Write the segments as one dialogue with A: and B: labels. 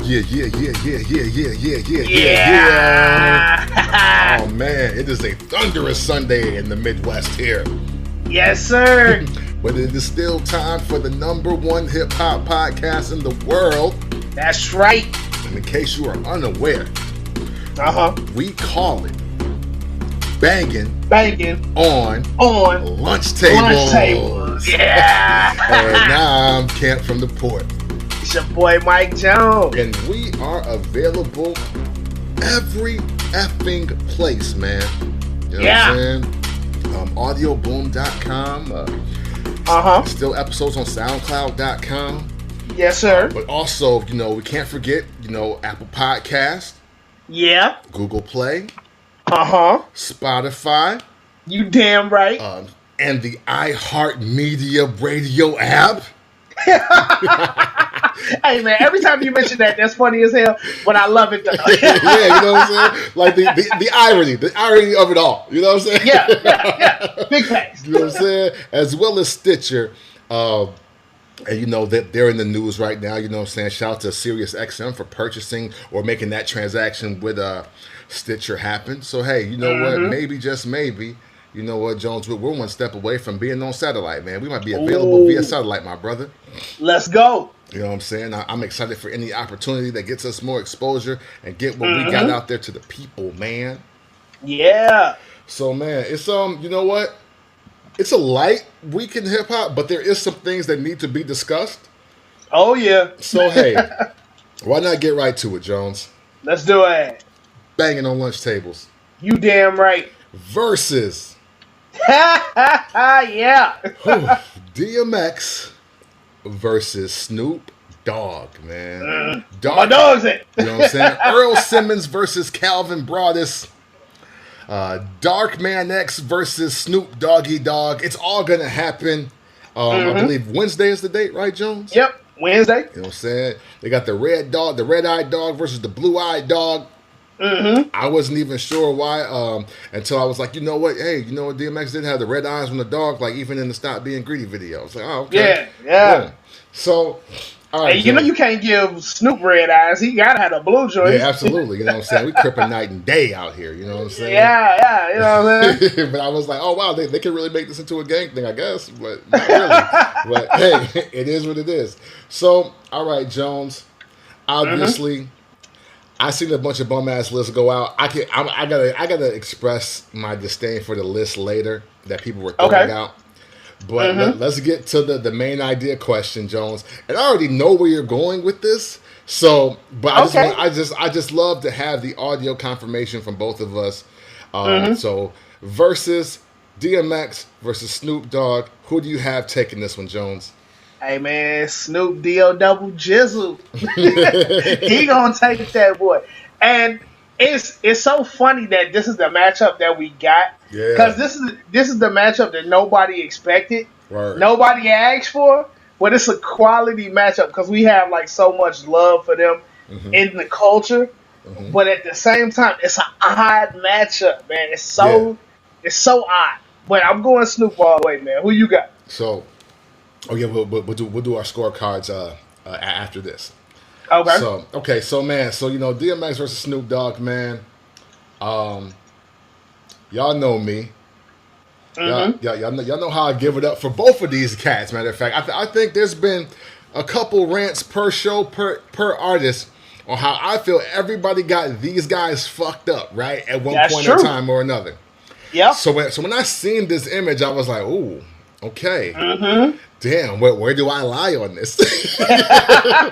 A: Yeah. Oh man, it is a thunderous Sunday in the Midwest here.
B: Yes, sir.
A: But it is still time for the #1 hip hop podcast in the world.
B: That's right.
A: And in case you are unaware, we call it banging on lunch tables.
B: Yeah.
A: And now I'm Camp from the Port.
B: It's your boy Mike Jones.
A: And we are available every effing place, man. You know what I'm saying? Audioboom.com. Still episodes on SoundCloud.com.
B: Yes, sir.
A: But also, we can't forget, Apple Podcast.
B: Yeah.
A: Google Play. Spotify.
B: You damn right.
A: And the iHeartMedia radio app.
B: Hey man, every time you mention that's funny as hell, but I love it though.
A: Yeah, you know what I'm saying? Like the irony of it all. You know what I'm saying?
B: Yeah. Big facts.
A: You know what I'm saying? As well as Stitcher. And that they're in the news right now. You know what I'm saying? Shout out to SiriusXM for purchasing or making that transaction with Stitcher happen. So hey, you know what? Maybe, just maybe, you know what, Jones? We're one step away from being on satellite, man. We might be available via satellite, my brother.
B: Let's go.
A: You know what I'm saying? I'm excited for any opportunity that gets us more exposure and get what we got out there to the people, man.
B: Yeah.
A: So, man, it's you know what? It's a light week in hip hop, but there is some things that need to be discussed.
B: Oh yeah.
A: So hey, why not get right to it, Jones?
B: Let's do it.
A: Banging on lunch tables.
B: You damn right.
A: Versus.
B: Yeah.
A: DMX versus Snoop Dogg, man.
B: My dog's it.
A: You know what I'm saying? Earl Simmons versus Calvin Broadus. Dark Man X versus Snoop Doggy Dogg. It's all gonna happen. I believe Wednesday is the date, right, Jones?
B: Yep, Wednesday.
A: You know what I'm saying? They got the red-eyed dog versus the blue-eyed dog. I wasn't even sure why until I was like, you know what? Hey, you know what? DMX didn't have the red eyes on the dog, like even in the Stop Being Greedy video. I was like, oh, okay.
B: Yeah.
A: Boom. So, all right.
B: Hey, you can't give Snoop red eyes. He gotta have a blue joint.
A: Yeah, absolutely. You know what I'm saying? We crippin' night and day out here. You know what I'm saying?
B: Yeah. You know what I'm saying?
A: But I was like, oh wow, they can really make this into a gang thing, I guess. But not really. But hey, it is what it is. So, all right, Jones. Obviously. I seen a bunch of bum ass lists go out. I gotta express my disdain for the list later that people were throwing out. But let's get to the main idea question, Jones. And I already know where you're going with this. So, but I just love to have the audio confirmation from both of us. So, versus DMX versus Snoop Dogg. Who do you have taking this one, Jones?
B: Hey man, Snoop D-O double jizzle. He gonna take that boy. And it's so funny that this is the matchup that we got. Yeah. Because this is the matchup that nobody expected.
A: Word. Nobody
B: asked for. But it's a quality matchup because we have like so much love for them in the culture. But at the same time, it's an odd matchup, man. It's so odd. But I'm going Snoop all the way, man. Who you got?
A: So we'll do our scorecards after this.
B: Okay.
A: So man, DMX versus Snoop Dogg, man. Y'all know me. Y'all know how I give it up for both of these cats. Matter of fact, I think there's been a couple rants per show per artist on how I feel everybody got these guys fucked up, right? At one point in time or another.
B: Yeah.
A: So when I seen this image, I was like, ooh, okay. Damn, where do I lie on this?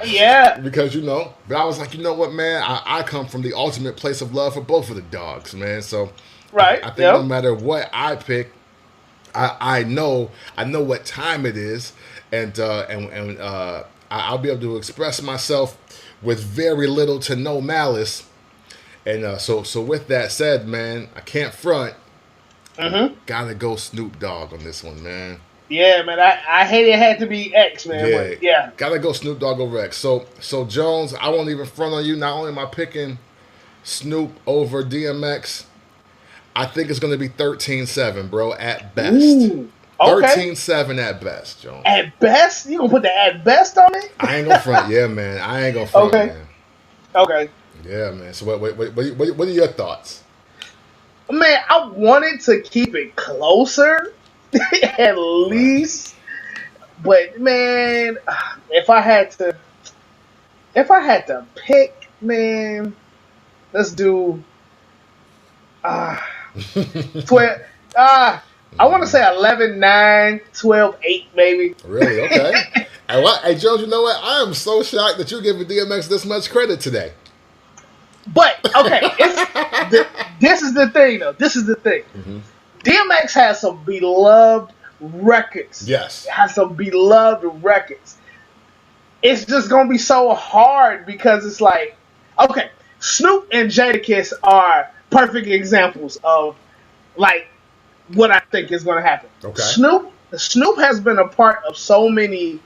B: Yeah.
A: Because, but I was like, you know what, man? I come from the ultimate place of love for both of the dogs, man. So
B: right.
A: I think no matter what I pick, I know what time it is, and I'll be able to express myself with very little to no malice. And so with that said, man, I can't front. Gotta go Snoop Dogg on this one, man.
B: Yeah, man. I hate it had to be X, man. Yeah.
A: Gotta go Snoop Dogg over X. So Jones, I won't even front on you. Not only am I picking Snoop over DMX, I think it's going to be 13-7, bro, at best.
B: Ooh, okay.
A: 13-7 at best, Jones.
B: At best? You going to put the at best on it?
A: I ain't going to front. Yeah, man. I ain't going to front, man.
B: Okay.
A: Yeah, man. So what are your thoughts?
B: Man, I wanted to keep it closer, at
A: Right.
B: least. But man, if I had to, if I had to pick, man, let's do uh 12. I want to say 11, 9, 12, 8, maybe.
A: Really? Okay. Hey, Jones, you know what? I am so shocked that you're giving DMX this much credit today.
B: But okay, this is the thing though. This is the thing.
A: Mm-hmm.
B: DMX has some beloved records.
A: Yes.
B: Has some beloved records. It's just gonna be so hard because it's like, okay, Snoop and Jadakiss are perfect examples of like what I think is gonna happen.
A: Okay.
B: Snoop has been a part of so many.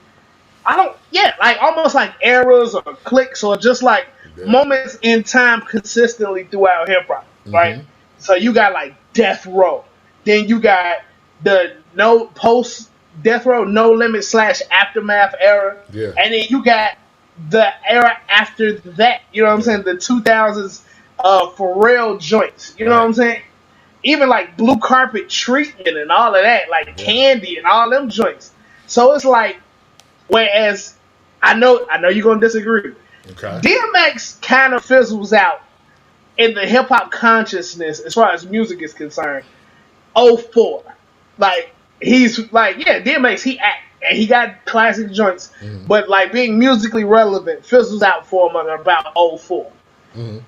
B: Like almost like eras or clicks or just like moments in time consistently throughout hip hop, right?
A: Mm-hmm.
B: So you got like Death Row, then you got the no post Death Row, No Limit / Aftermath era,
A: Yeah.
B: and then you got the era after that. You know what I'm saying? The 2000s Pharrell joints. You know what I'm saying? Even like Blue Carpet Treatment and all of that, like Candy and all them joints. So it's like, whereas I know you're gonna disagree.
A: Okay.
B: DMX kind of fizzles out in the hip hop consciousness as far as music is concerned. 04. Like he's like, yeah, DMX he act and he got classic joints, but like being musically relevant fizzles out for him at about 04.
A: Mm-hmm.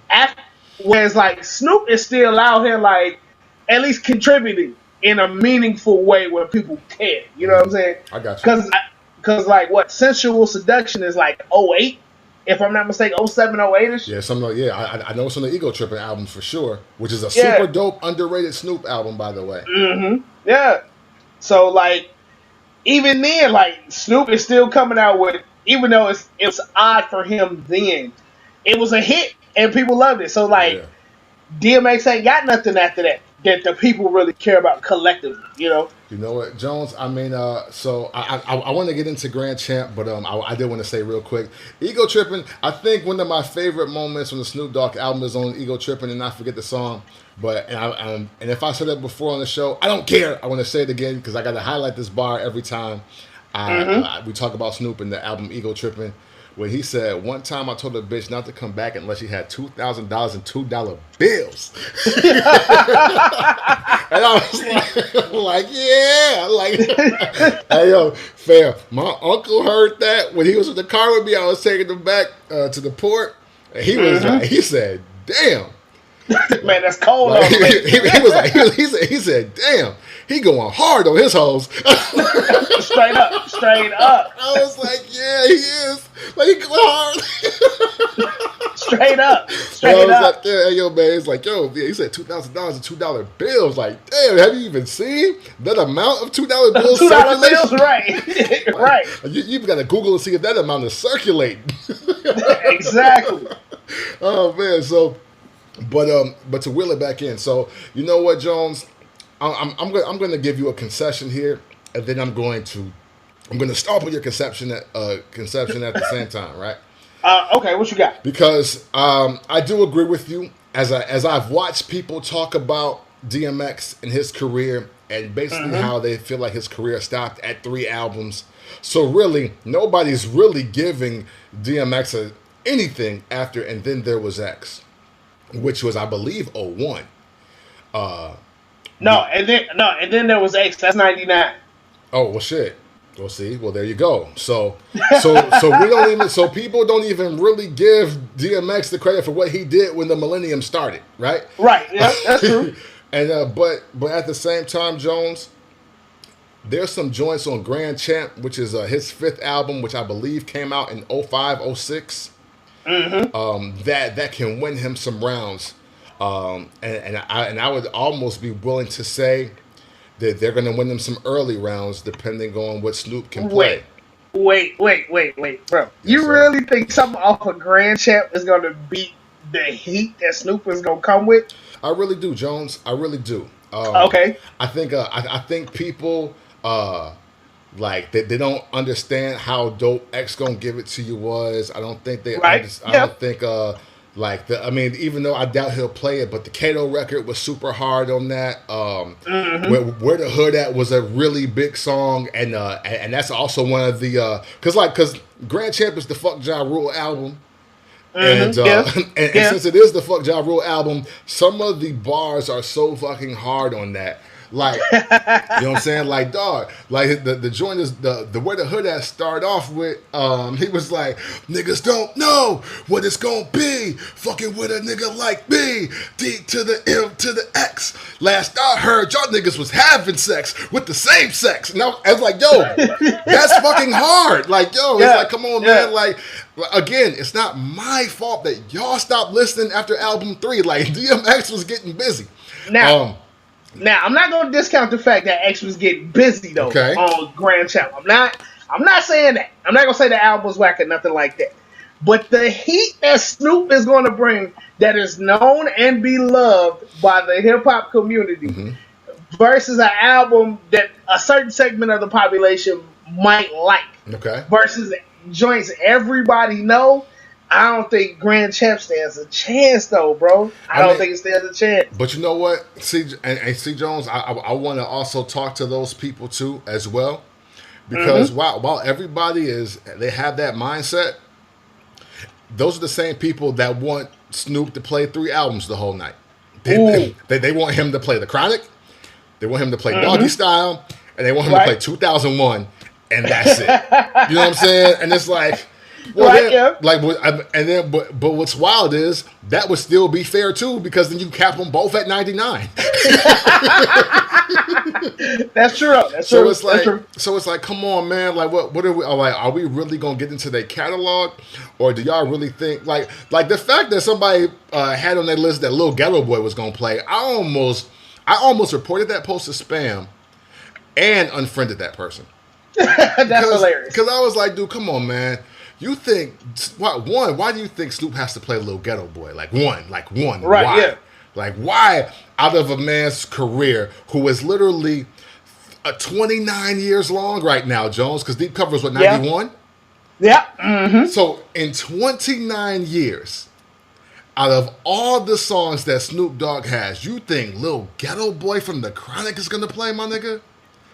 B: Whereas like Snoop is still out here like at least contributing in a meaningful way where people care. You know what I'm saying?
A: I got you.
B: Because like what Sensual Seduction is like 08, if I'm not mistaken, 07, 08ish.
A: Yeah, I know it's on the Ego Tripping album for sure, which is a super dope, underrated Snoop album, by the way.
B: Mm-hmm. Yeah. So like, even then, like Snoop is still coming out with, even though it was odd for him then, it was a hit and people loved it. So like, DMX ain't got nothing after that the people really care about collectively, you know.
A: You know what, Jones? I mean, so I want to get into Grand Champ, but I did want to say real quick, Ego Tripping. I think one of my favorite moments on the Snoop Dogg album is on Ego Tripping, and I forget the song. But and if I said that before on the show, I don't care. I want to say it again because I got to highlight this bar every time we talk about Snoop and the album Ego Tripping. When he said, one time I told a bitch not to come back unless she had $2,000 in $2 bills. And I was like yeah. Like, hey, yo, fam, my uncle heard that when he was in the car with me. I was taking him back to the port. And he was like, he said, damn.
B: Man, that's cold.
A: Like, he said, damn, he going hard on his hoes.
B: Straight up.
A: I was like, yeah, he is. Like, he going hard.
B: Straight up.
A: Like, yeah, yo, man, it's like, yo, he said $2,000 in $2 bills. Like, damn, have you even seen that amount of $2 bills?
B: $2 bills, right. Right.
A: You've got to Google and see if that amount is circulating.
B: Exactly.
A: Oh, man, so... But to wheel it back in, so you know what, Jones, I'm going to give you a concession here, and then I'm going to stop with your conception at the same time, right?
B: Okay, what you got?
A: Because I do agree with you as I've watched people talk about DMX and his career, and basically how they feel like his career stopped at 3 albums. So really, nobody's really giving DMX anything after, and then there was X. Which was, I believe, 01.
B: And then there was X. That's 99.
A: Oh well, shit. Well, see, there you go. So we don't even. So people don't even really give DMX the credit for what he did when the millennium started, right?
B: Right. Yeah, that's true.
A: And but at the same time, Jones, there's some joints on Grand Champ, which is his 5th album, which I believe came out in 05, 06. That can win him some rounds, and I would almost be willing to say that they're going to win him some early rounds, depending on what Snoop can play.
B: Wait, bro! You really think something off of Grand Champ is going to beat the heat that Snoop is going to come with?
A: I really do, Jones. I really do.
B: Okay.
A: I think people like they don't understand how dope X Gonna Give It To You was. I don't think they.
B: Right.
A: I don't think Like I mean, even though I doubt he'll play it, but the Kato record was super hard on that. Where the Hood At was a really big song, and that's also one of the because Grand Champ is the Fuck Ja Rule album. And, and since it is the Fuck Ja Rule album, some of the bars are so fucking hard on that. Like, you know what I'm saying? Like, dog, like the joint is the Where the Hood At start off with, he was like, niggas don't know what it's gonna be, fucking with a nigga like me, D to the M to the X. Last I heard, y'all niggas was having sex with the same sex. And I was like, yo, that's fucking hard. Like, yo, it's like, come on, man. Like, again, it's not my fault that y'all stopped listening after album 3. Like, DMX was getting busy.
B: Now, I'm not going to discount the fact that X was getting busy, though, on Grand Champ. I'm not saying that. I'm not going to say the album was whack or nothing like that. But the heat that Snoop is going to bring that is known and beloved by the hip-hop community versus an album that a certain segment of the population might like versus joints everybody know, I don't think Grand Champ stands a chance, though, bro. I don't think it stands a chance.
A: But you know what? See Jones, I want to also talk to those people, too, as well. Because while everybody they have that mindset, those are the same people that want Snoop to play 3 albums the whole night. They want him to play The Chronic, they want him to play Doggy Style, and they want him to play 2001, and that's it. You know what I'm saying? And it's like... Well, but what's wild is that would still be fair too, because then you cap them both at 99.
B: That's true.
A: So it's like, come on, man. Like, what are we? Like, are we really gonna get into their catalog, or do y'all really think like the fact that somebody had on their list that Lil Ghetto Boy was gonna play? I almost reported that post as spam and unfriended that person.
B: That's hilarious.
A: Because I was like, dude, come on, man. You think why do you think Snoop has to play Lil Ghetto Boy? Like one.
B: Right,
A: why?
B: Yeah.
A: Like, why out of a man's career who is literally 29 years long right now, Jones, because Deep Cover is what, 91?
B: Yeah. Mm-hmm.
A: So in 29 years, out of all the songs that Snoop Dogg has, you think Lil Ghetto Boy from The Chronic is going to play, my nigga?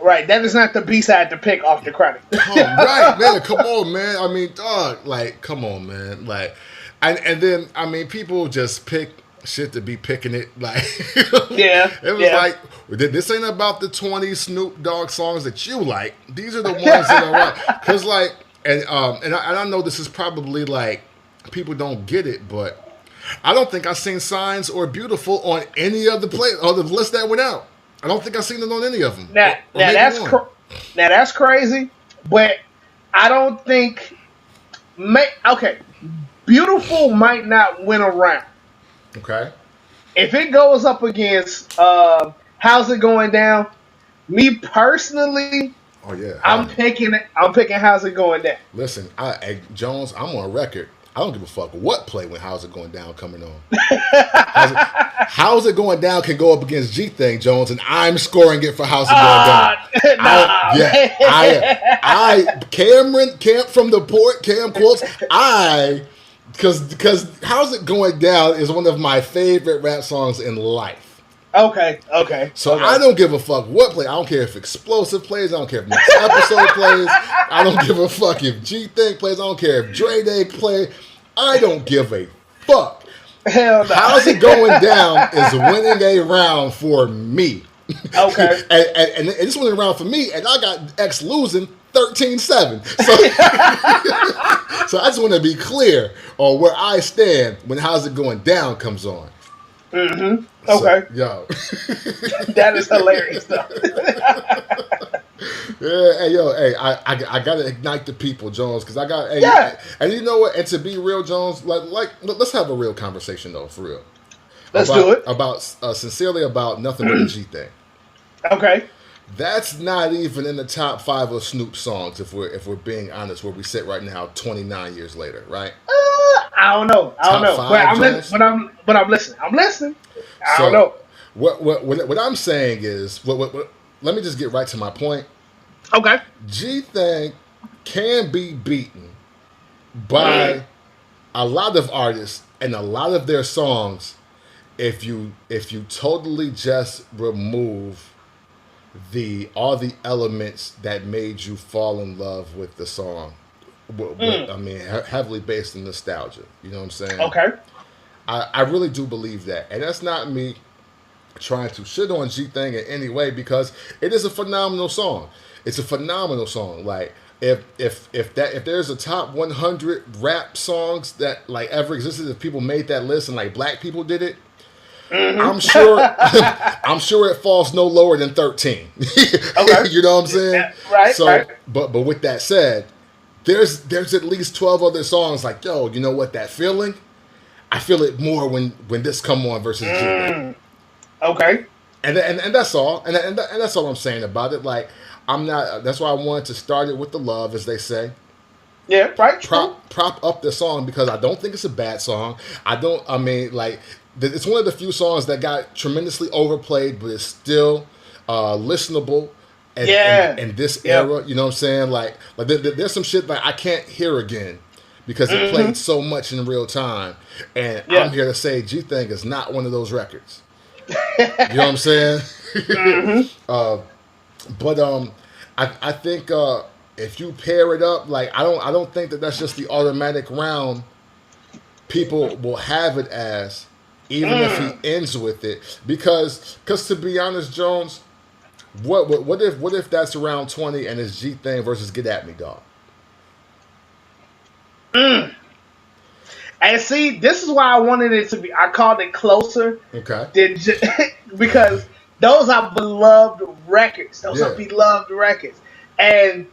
B: Right, that is not the B-side to pick off The Chronic.
A: Right, man, come on, man. I mean, dog, like, come on, man. Like, and then, I mean, people just pick shit to be picking it. Like,
B: yeah.
A: It was like, this ain't about the 20 Snoop Dogg songs that you like. These are the ones that are right. Because, like, and I know this is probably, like, people don't get it, but I don't think I've seen Signs or Beautiful on any of the the list that went out. I don't think I've seen it on any of them.
B: Now that's crazy, but I don't think. Okay, Beautiful might not win a round.
A: Okay.
B: If it goes up against How's It Going Down, me personally, I'm picking How's It Going Down.
A: Listen, Jones, I'm on record. I don't give a fuck what play when How's It Going Down coming on. How's It Going Down can go up against G Thing, Jones, and I'm scoring it for How's It Going Down. Cam from the port, Cam quotes, because How's It Going Down is one of my favorite rap songs in life.
B: Okay.
A: So I don't give a fuck what play. I don't care if Explosive plays. I don't care if Next Episode plays. I don't give a fuck if G Thing plays. I don't care if Dre Day play. I don't give a fuck.
B: Hell no.
A: How's It Going Down is winning a round for me.
B: Okay.
A: and it's winning a round for me, and I got X losing 13-7. So I just want to be clear on where I stand when How's It Going Down comes on.
B: Mm-hmm. Okay.
A: So, yo.
B: That is hilarious, though.
A: I gotta ignite the people, Jones, because I got. And you know what? And to be real, Jones, like let's have a real conversation though, for real.
B: Let's do it
A: about sincerely about Nothing But a G Thing.
B: Okay.
A: That's not even in the top 5 of Snoop songs, if we're being honest, where we sit right now, 29 years later, right?
B: I don't know. But I'm listening. I don't know.
A: What I'm saying is, let me just get right to my point.
B: Okay.
A: G Thing can be beaten by a lot of artists and a lot of their songs, if you totally just remove all the elements that made you fall in love with the song, I mean, heavily based in nostalgia. You know what I'm saying?
B: Okay.
A: I really do believe that, and that's not me trying to shit on G Thing in any way, because it is a phenomenal song. It's a phenomenal song. Like if there's a top 100 rap songs that like ever existed, if people made that list and like black people did it, I'm sure I'm sure it falls no lower than 13. Okay. You know what I'm saying?
B: Yeah, right.
A: So,
B: right.
A: but with that said, there's at least 12 other songs like, yo, you know what, that feeling? I feel it more when this come on versus G Thing.
B: Okay.
A: And that's all. And that's all I'm saying about it. Like, I'm not. That's why I wanted to start it with the love, as they say.
B: Yeah. Right.
A: Prop up the song, because I don't think it's a bad song. I mean, like, it's one of the few songs that got tremendously overplayed, but it's still listenable. In this era, you know what I'm saying? Like there's some shit that I can't hear again because it played so much in real time. And I'm here to say G Thing is not one of those records. You know what I'm saying? But I think if you pair it up, like I don't think that's just the automatic round people will have it as, even if he ends with it, because to be honest, Jones, what if that's around 20 and it's G Thing versus Get At Me, Dog?
B: And see, this is why I wanted it to be. I called it closer.
A: Okay.
B: Because those are beloved records. Those are beloved records. And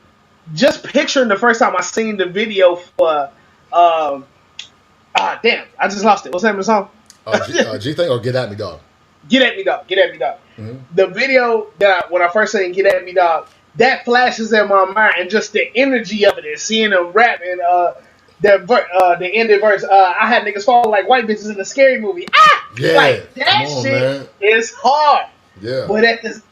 B: just picturing the first time I seen the video for, damn, I just lost it. What's the name of the song?
A: G Thing or Get At Me, Dog?
B: Get At Me, Dog. Get At Me, Dog. The video when I first seen Get At Me, Dog, that flashes in my mind, and just the energy of it, and seeing them rap and the ending verse. I had niggas fall like white bitches in a scary movie.
A: Yeah,
B: like that shit is hard.
A: Yeah,
B: but at the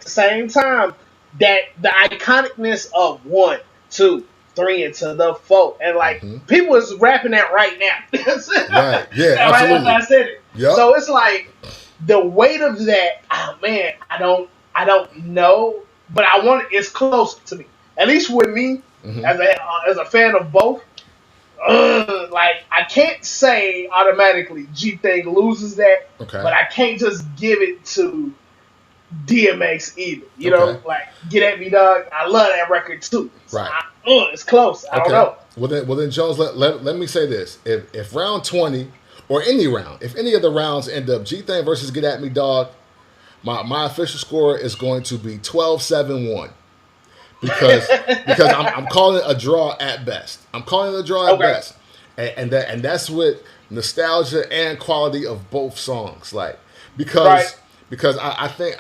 B: same time, that the iconicness of 1, 2, 3 into the 4, and like people is rapping that right now.
A: Right? Yeah, absolutely.
B: Right after I said it.
A: Yep.
B: So it's like the weight of that. Oh man, I don't know, but I want it's close to me. At least with me, as a fan of both. Like I can't say automatically G Thing loses that, but I can't just give it to DMX either. You know, like Get At Me, Dog. I love that record too. So
A: right.
B: It's close. I don't know.
A: Well then, Jones, let me say this: if round 20 or any round, if any of the rounds end up G Thing versus Get At Me, Dog, my official score is going to be 12-7-1. Because I'm calling it a draw at best. I'm calling it a draw at best, and that's with nostalgia and quality of both songs. Like because I think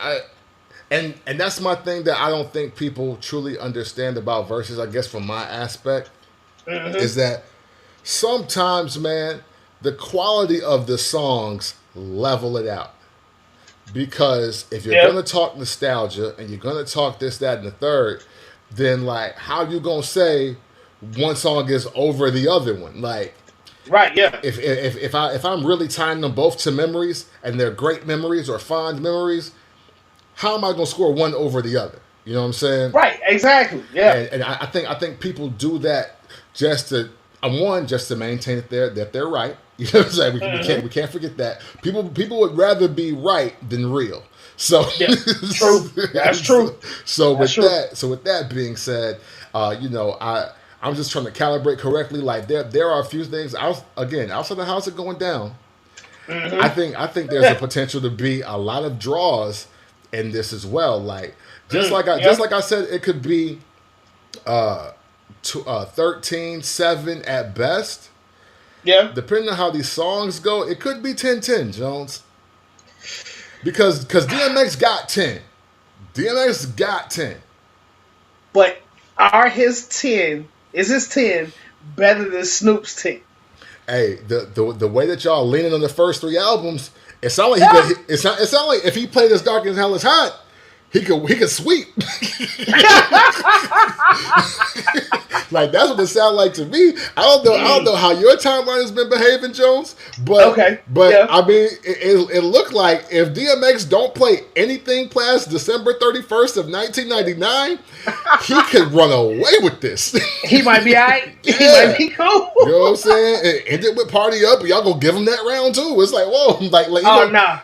A: and that's my thing that I don't think people truly understand about Versus. I guess from my aspect is that sometimes, man, the quality of the songs level it out. Because if you're gonna talk nostalgia and you're gonna talk this, that, and the third, then like how you gonna say one song is over the other one? Like,
B: right, yeah.
A: If I'm really tying them both to memories and they're great memories or fond memories, how am I gonna score one over the other? You know what I'm saying?
B: Right, exactly. Yeah.
A: And I think people do that just to maintain it that they're right. You know what I'm saying? We can't forget that. People would rather be right than real. So
B: true. That's true.
A: So with that being said, I'm just trying to calibrate correctly. Like there are a few things outside of how's it going down. I think there's a potential to be a lot of draws in this as well. Like just like I said, it could be 13-7 at best.
B: Yeah.
A: Depending on how these songs go, it could be 10-10, Jones. Because DMX got 10. DMX got 10.
B: But is his 10 better than Snoop's 10?
A: Hey, the way that y'all leaning on the first 3 albums, it sound like it sound like if he played As Dark as Hell Is Hot, he could sweep. Like that's what it sounds like to me. I don't know how your timeline has been behaving, Jones. But I mean, it looked like if DMX don't play anything past December 31st of 1999, he could run away with this.
B: He might be alright. Yeah. He might be cool.
A: You know what I'm saying? It ended with Party Up, and y'all gonna give him that round too. It's like, whoa,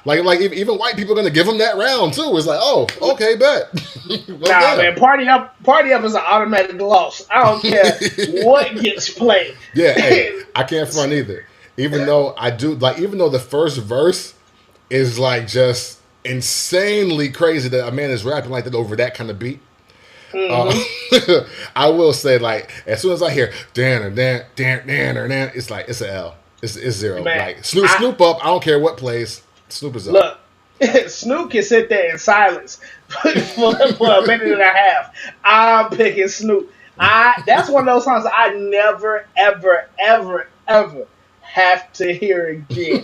A: like even white people are gonna give him that round too. It's like, oh, okay, bet.
B: Well, man, Party Up is an automatic loss. I don't care what gets played.
A: Yeah, hey, I can't front either. Even though the first verse is like just insanely crazy that a man is rapping like that over that kind of beat. I will say, like, as soon as I hear dan, it's like it's an L. It's zero. Man, like Snoop up. I don't care what plays. Snoop is up.
B: Look, Snoop can sit there in silence for a minute and a half. I'm picking Snoop. That's one of those songs I never, ever, ever, ever have to hear again.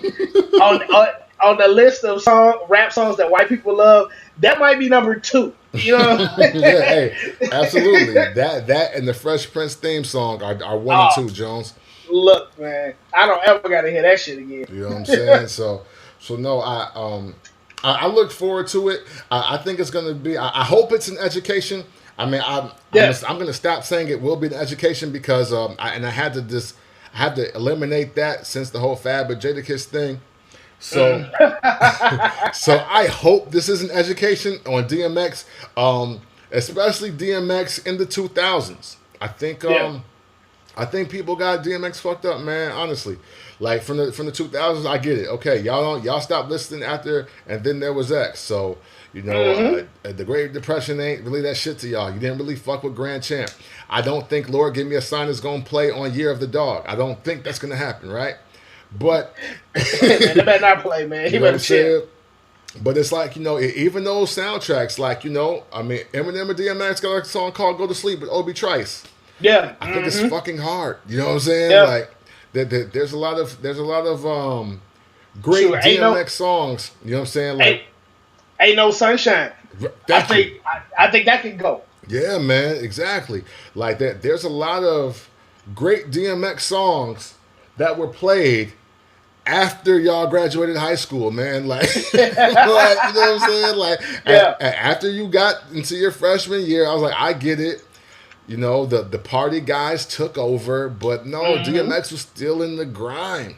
B: on the list of rap songs that white people love, that might be number 2. You know?
A: Yeah, hey, absolutely. That and the Fresh Prince theme song are 1 and 2, Jones.
B: Look, man, I don't ever gotta hear that shit again.
A: You know what I'm saying? So no, I look forward to it. I think it's gonna be. I hope it's an education. I mean, I'm gonna stop saying it will be an education because I had to eliminate that since the whole Fab and Jadakiss thing. So so I hope this is an education on DMX, especially DMX in the 2000s. I think people got DMX fucked up, man. Honestly, like from the 2000s, I get it. Okay, y'all stopped listening after, and then there was X. So you know, the Great Depression ain't really that shit to y'all. You didn't really fuck with Grand Champ. I don't think Lord Give Me a Sign is gonna play on Year of the Dog. I don't think that's gonna happen, right? But
B: man, they better not play, man. He better chill.
A: But it's like, you know, even those soundtracks, like, you know, I mean, Eminem and DMX got a song called "Go to Sleep" with Obi Trice.
B: Yeah,
A: I think it's fucking hard. You know what I'm saying? Yeah. Like, there's a lot of great DMX songs. You know what I'm saying? Like,
B: Ain't No Sunshine. I think that can go.
A: Yeah, man, exactly. Like that. There's a lot of great DMX songs that were played after y'all graduated high school, man. Like, you know what I'm saying? Like, after you got into your freshman year, I was like, I get it. You know, the party guys took over, but no, DMX was still in the grind,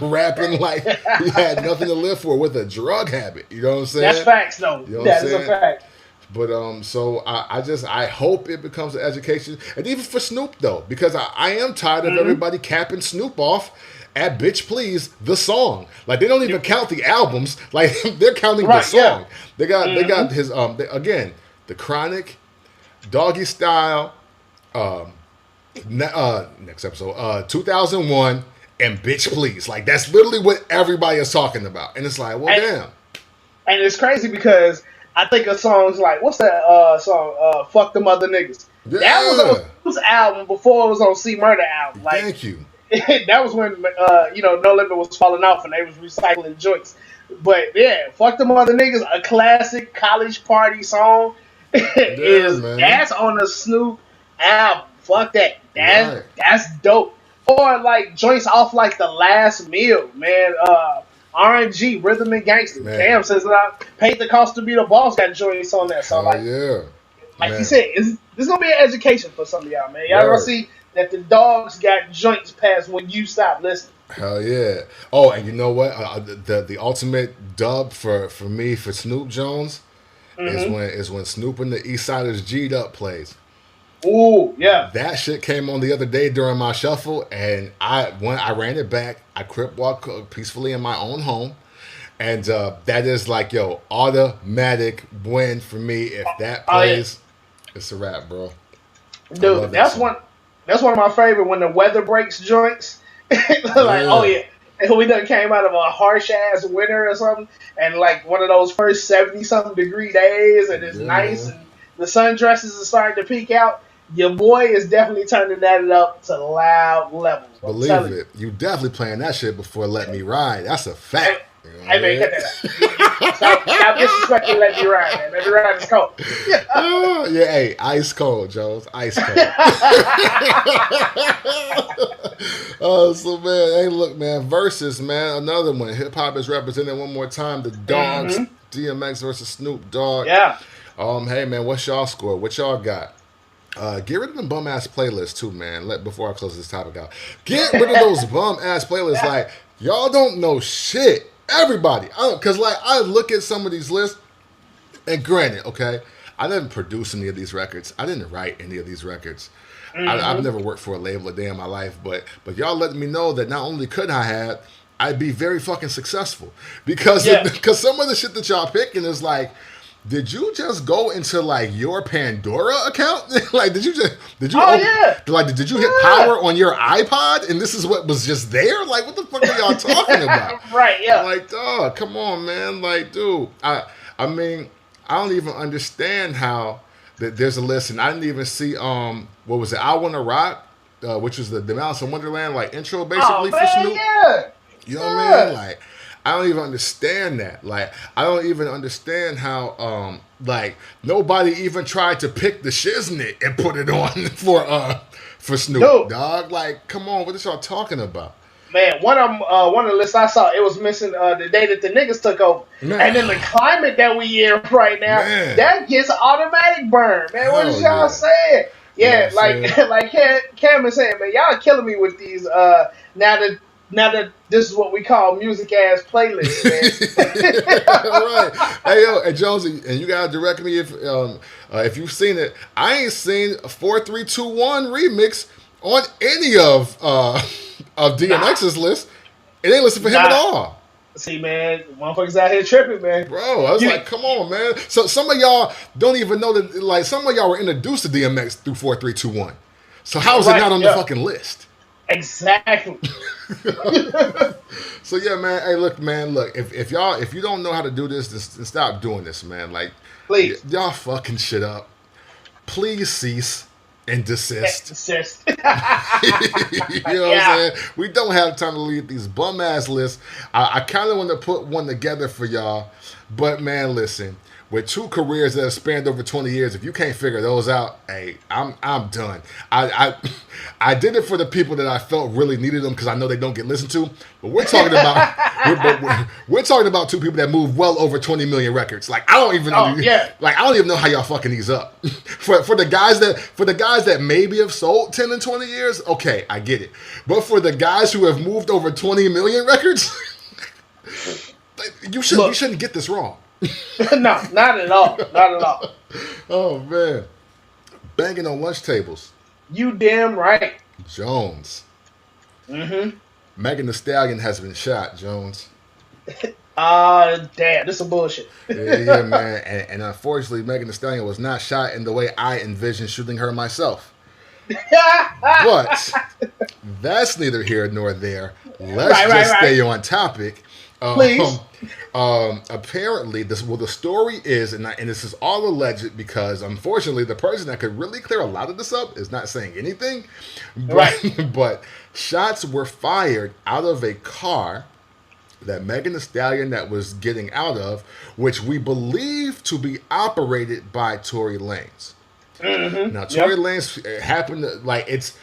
A: rapping like he had nothing to live for with a drug habit. You know what I'm saying?
B: That's facts, though. You know that is a fact.
A: But so I hope it becomes an education, and even for Snoop though, because I am tired of everybody capping Snoop off at "Bitch Please" the song. Like they don't even count the albums. Like they're counting the song. Yeah. They got his again, The Chronic, Doggy Style. Next episode, 2001, and "Bitch Please." Like that's literally what everybody is talking about, and it's like, well, damn.
B: And it's crazy because I think of songs like what's that song? "Fuck Them Other Niggas." Yeah. That was on Snoop's album before it was on C Murder album. Like,
A: thank you.
B: That was when No Limit was falling off and they was recycling joints. But yeah, "Fuck Them Other Niggas," a classic college party song. That's on the Snoop album. Fuck that. That's dope. Or like joints off like The Last Meal, man. RNG, Rhythm and Gangster. Cam says Paid the Cost to Be the Boss got joints on that. So like you said, this is gonna be an education for some of y'all, man. Y'all gonna see that the dogs got joints past when you stop listening.
A: Hell yeah. Oh, and you know what? The ultimate dub for me for Snoop Jones is when Snoop and the East Siders G'd Up plays.
B: Ooh, yeah.
A: That shit came on the other day during my shuffle, and I ran it back. I crip walked peacefully in my own home, and that is like, automatic win for me. If that plays, it's a wrap, bro.
B: Dude, that's one of my favorite when the weather breaks joints. Like, and we done came out of a harsh ass winter or something, and like one of those first 70-something degree days, and it's nice, and the sundresses are starting to peek out. Your boy is definitely turning that up to loud levels.
A: Believe it. You definitely playing that shit before Let Me Ride. That's a fact. You know
B: Hey man, cut that out. Stop disrespecting Let Me Ride, man. Let Me Ride is cold.
A: Yeah, hey, ice cold, Jones. Ice cold. So man, hey, look, man, Versus, man, another one. Hip hop is represented one more time. The Dogs, DMX versus Snoop Dogg.
B: Yeah.
A: Hey man, what's y'all score? What y'all got? Get rid of them bum ass playlists too, man. Before I close this topic out, get rid of those bum ass playlists. Like y'all don't know shit. Everybody, because like I look at some of these lists, and granted, okay, I didn't produce any of these records. I didn't write any of these records. I've never worked for a label a day in my life, but y'all letting me know that not only could I have, I'd be very fucking successful because some of the shit that y'all picking is like. Did you just go into like your Pandora account? Like, did you hit power on your iPod and this is what was just there? Like, what the fuck are y'all talking about?
B: Right, yeah.
A: Like, dog, come on, man. Like, dude, I mean, I don't even understand how that there's a list, and I didn't even see what was it? I Wanna Rock, which was the Malice in Wonderland like intro basically for Snoop.
B: Yeah.
A: You know what I mean? Like. I don't even understand that. Like, I don't even understand how, like, nobody even tried to pick the Shiznit and put it on for Snoop, dog. Like, come on, what is y'all talking about?
B: Man, one of the lists I saw, it was missing the day that the niggas took over. Man. And then the climate that we in right now, that gets automatic burn. Man, what is y'all saying? Yeah, like Cam is saying, man, y'all killing me with these, now that this is what we call music ass playlists, man.
A: Right. Hey yo, and Jonesy, and you gotta direct me if you've seen it. I ain't seen a 4-3-2-1 remix on any of DMX's list. It ain't listed for him at all.
B: See, man, motherfuckers out here tripping, man.
A: Bro, I was like, come on, man. So some of y'all don't even know that. Like, some of y'all were introduced to DMX through 4-3-2-1. So how is it not on the fucking list?
B: Exactly.
A: So yeah, man. Hey, look, man. Look, if you don't know how to do this, then stop doing this, man. Like,
B: please,
A: y'all fucking shit up. Please cease and desist. You know what I'm saying? We don't have time to leave these bum ass lists. I kind of want to put one together for y'all, but man, listen. With two careers that have spanned over 20 years, if you can't figure those out, hey, I'm done. I did it for the people that I felt really needed them because I know they don't get listened to. But we're talking about we're talking about two people that move well over 20 million records. Like I don't even know how y'all fucking these up. for the guys that maybe have sold 10 and 20 years, okay, I get it. But for the guys who have moved over 20 million records, you shouldn't get this wrong.
B: No, not at all. Not at all.
A: Oh man, banging on lunch tables.
B: You damn right,
A: Jones. Megan Thee Stallion has been shot, Jones.
B: Damn, this is bullshit.
A: Yeah, man. And unfortunately, Megan Thee Stallion was not shot in the way I envisioned shooting her myself. But that's neither here nor there. Let's stay on topic.
B: Please.
A: Apparently, the story is, and this is all alleged because, unfortunately, the person that could really clear a lot of this up is not saying anything. But shots were fired out of a car that Megan Thee Stallion that was getting out of, which we believe to be operated by Tory Lanez. Now, Tory Lanez happened to, like, it's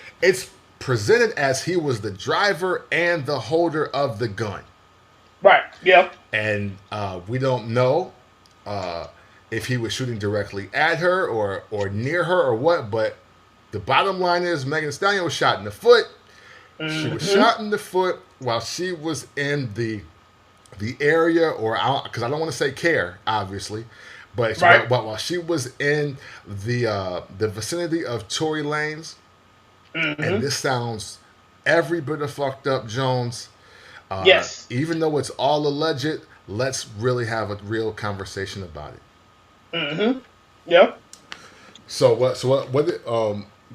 A: presented as he was the driver and the holder of the gun.
B: Right, yeah.
A: And we don't know if he was shooting directly at her or near her or what, but the bottom line is Megan Thee Stallion was shot in the foot. She was shot in the foot while she was in the area, because I don't want to say care, obviously, but while she was in the vicinity of Tory Lanez, and this sounds every bit of fucked up, Jones.
B: Yes.
A: Even though it's all alleged, let's really have a real conversation about it.
B: Yeah.
A: So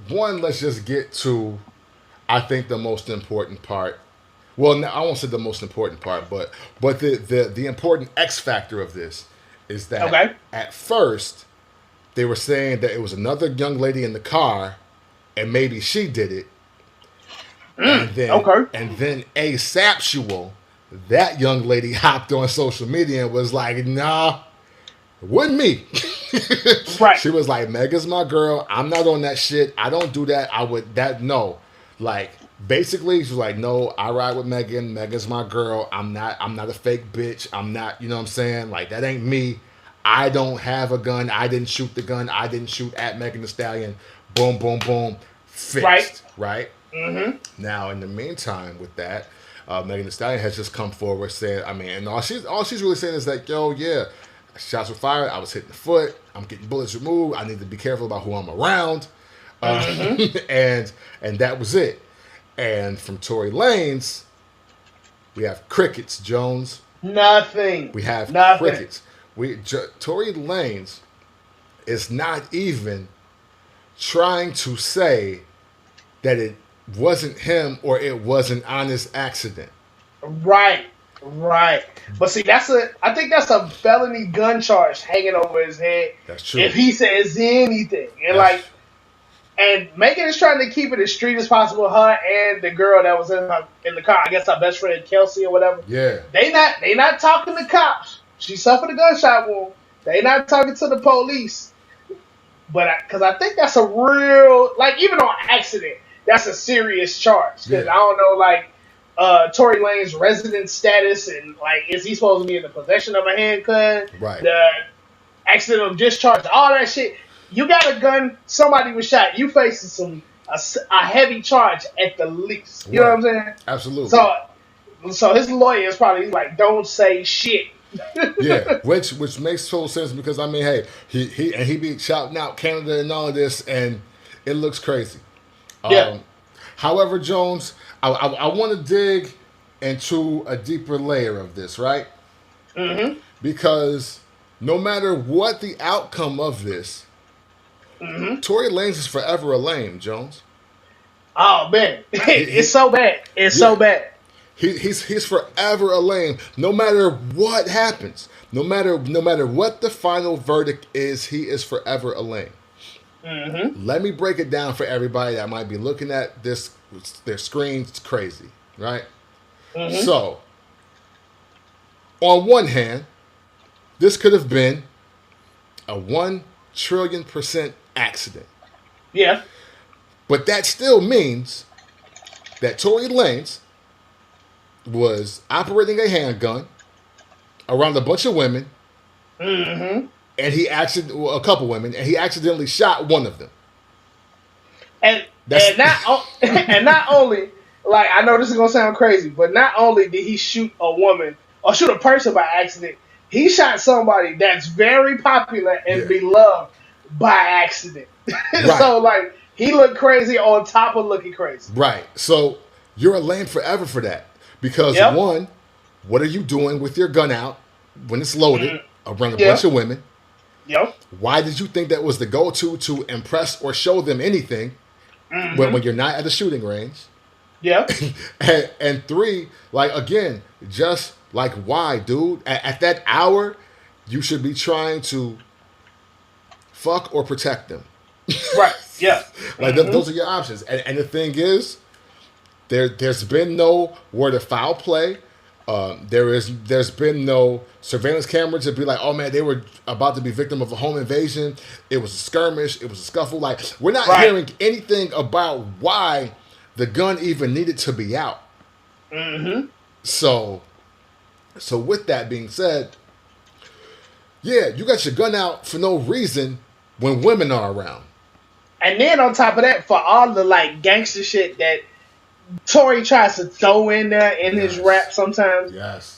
A: one, let's just get to, I think, the most important part. Well, I won't say the most important part, but the important X factor of this is that at first they were saying that it was another young lady in the car, and maybe she did it. And then asexual that young lady hopped on social media and was like, nah, wouldn't me.
B: Right.
A: She was like, Megan's my girl. I'm not on that shit. I don't do that. No. Like, basically, she was like, no, I ride with Megan. Megan's my girl. I'm not a fake bitch. I'm not, you know what I'm saying? Like, that ain't me. I don't have a gun. I didn't shoot the gun. I didn't shoot at Megan Thee Stallion. Boom, boom, boom. Fixed. Right? Mm-hmm. Now, in the meantime, with that, Megan Thee Stallion has just come forward saying, I mean, and all she's really saying is that, yo, yeah, shots were fired. I was hitting the foot. I'm getting bullets removed. I need to be careful about who I'm around. And that was it. And from Tory Lanez, we have crickets, Jones.
B: Nothing.
A: We have crickets. Tory Lanez is not even trying to say that it wasn't him or it was an honest accident.
B: Right. But see, I think that's a felony gun charge hanging over his head.
A: That's true.
B: If he says anything. And and Megan is trying to keep it as street as possible. Her and the girl that was in the car, I guess her best friend Kelsey or whatever.
A: Yeah.
B: They not talking to cops. She suffered a gunshot wound. They not talking to the police. But because I think that's a real, like, even on accident, that's a serious charge. Because I don't know, Tory Lanez's resident status and, like, is he supposed to be in the possession of a handgun?
A: Right.
B: The accidental discharge, all that shit. You got a gun, somebody was shot, you facing a heavy charge at the least. You know what I'm saying?
A: Absolutely.
B: So his lawyer is probably like, don't say shit.
A: Yeah, which makes total sense because I mean, hey, he be shouting out Canada and all of this, and it looks crazy.
B: Yeah.
A: However, Jones, I want to dig into a deeper layer of this, right?
B: Mm-hmm.
A: Because no matter what the outcome of this, Tory Lanez is forever a lame, Jones.
B: Oh man, it's so bad. It's so bad.
A: He's forever a lame. No matter what happens, no matter what the final verdict is, he is forever a lame. Mm-hmm. Let me break it down for everybody that might be looking at this. Their screens, it's crazy, right? Mm-hmm. So, on one hand, this could have been a 1 trillion% accident.
B: Yeah.
A: But that still means that Tory Lanez was operating a handgun around a bunch of women, and a couple women, and he accidentally shot one of them.
B: And not only, like, I know this is gonna sound crazy, but not only did he shoot a woman or shoot a person by accident, he shot somebody that's very popular and beloved by accident. Right. So, like, he looked crazy on top of looking crazy.
A: Right. So you're a lame forever for that. Because one, what are you doing with your gun out when it's loaded around a bunch of women?
B: Yep.
A: Why did you think that was the go-to to impress or show them anything when you're not at a shooting range?
B: Yeah.
A: and three, like, again, just like, why, dude? At that hour, you should be trying to fuck or protect them.
B: Right. Yeah.
A: Like, those are your options. And the thing is, there's been no word of foul play. There's been no surveillance cameras to be like, oh man, they were about to be victim of a home invasion. It was a skirmish. It was a scuffle. Like, we're not hearing anything about why the gun even needed to be out. Mm-hmm. So with that being said, yeah, you got your gun out for no reason when women are around.
B: And then on top of that, for all the, like, gangster shit that Tory tries to throw in there in his rap sometimes.
A: Yes.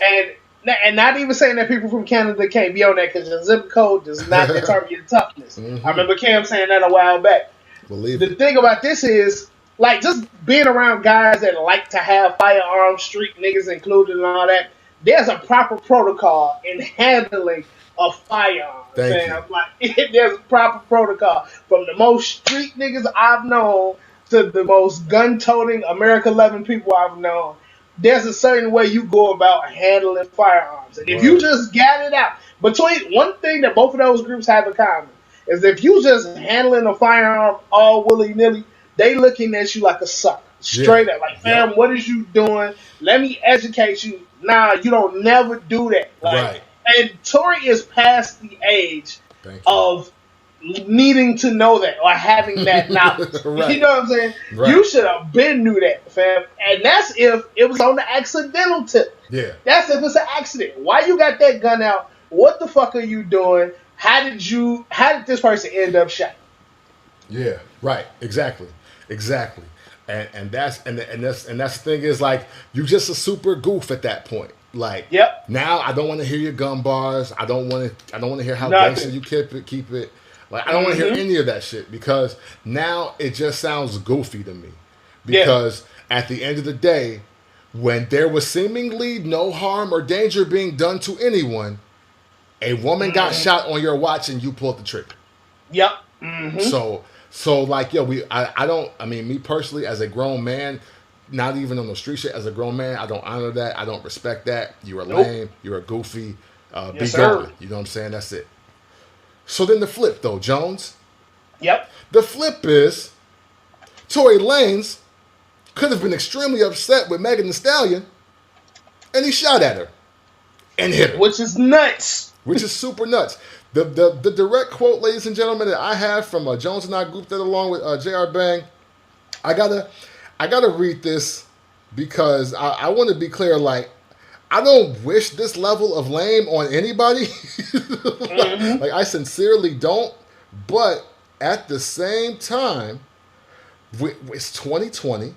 B: And not even saying that people from Canada can't be on that because the zip code does not determine your toughness. I remember Cam saying that a while back. The thing about this is, like, just being around guys that like to have firearms, street niggas included and all that, there's a proper protocol in handling a firearm.
A: Thank you.
B: Like, there's a proper protocol. From the most street niggas I've known to the most gun-toting, America-loving people I've known, there's a certain way you go about handling firearms. And if you just got it out, between one thing that both of those groups have in common is if you just handling a firearm all willy-nilly, they looking at you like a sucker. Straight up. Like, fam, what is you doing? Let me educate you. Nah, you don't never do that. Like, and Tory is past the age of needing to know that or having that knowledge. You know what I'm saying? You should have been knew that, fam. And that's if it was on the accidental tip.
A: Yeah.
B: That's if it's an accident. Why you got that gun out? What the fuck are you doing? How did this person end up shot?
A: Yeah, right. Exactly. And that's the thing is, like, you just a super goof at that point. Like, now I don't want to hear your gun bars. I don't want to hear how gangster you keep it. Like, I don't want to hear any of that shit, because now it just sounds goofy to me. Because at the end of the day, when there was seemingly no harm or danger being done to anyone, a woman got shot on your watch and you pulled the trigger. So like, yo, me personally, as a grown man, not even on the street shit, as a grown man, I don't honor that. I don't respect that. You are lame. You're a goofy. Be going. You know what I'm saying? That's it. So then the flip, though, Jones. The flip is Tory Lanez could have been extremely upset with Megan Thee Stallion, and he shot at her and hit her.
B: Which is nuts.
A: Which is super nuts. The direct quote, ladies and gentlemen, that I have from Jones and I grouped that along with J.R. Bang. I gotta read this because I want to be clear. Like, I don't wish this level of lame on anybody. Like, I sincerely don't. But at the same time, it's 2020,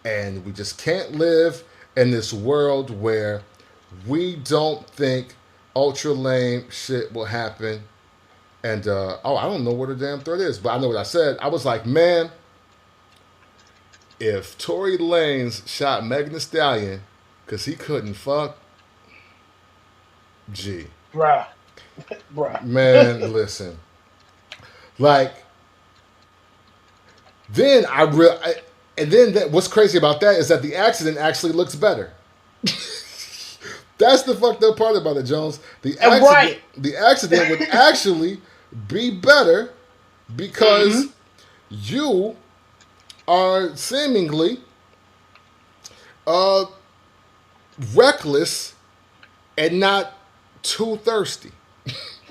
A: and we just can't live in this world where we don't think ultra lame shit will happen. And I don't know what the damn threat is, but I know what I said. I was like, man, if Tory Lanez shot Megan Thee Stallion because he couldn't fuck,
B: bruh,
A: man, listen, like, then what's crazy about that is that the accident actually looks better. That's the fucked up part about it, Jones. The accident would actually be better because you are seemingly reckless and not too thirsty.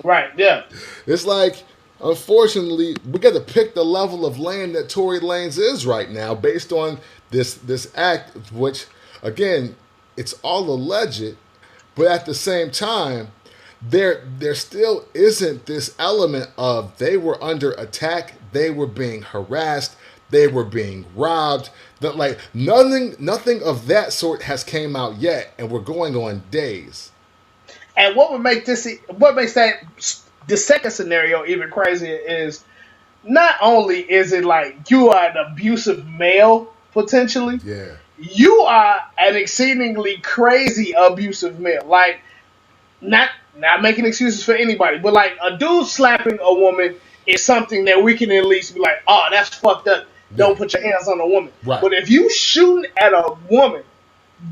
B: Right, yeah.
A: It's like, unfortunately, we got to pick the level of lane that Tory Lanez is right now based on this act, which, again, it's all alleged. But at the same time, there still isn't this element of they were under attack, they were being harassed, they were being robbed. That, like, nothing of that sort has came out yet, and we're going on days.
B: And what makes that the second scenario even crazier is not only is it like you are an abusive male potentially.
A: Yeah.
B: You are an exceedingly crazy abusive male. Like, not making excuses for anybody, but like a dude slapping a woman is something that we can at least be like, oh, that's fucked up. Don't put your hands on a woman.
A: Right.
B: But if you shooting at a woman,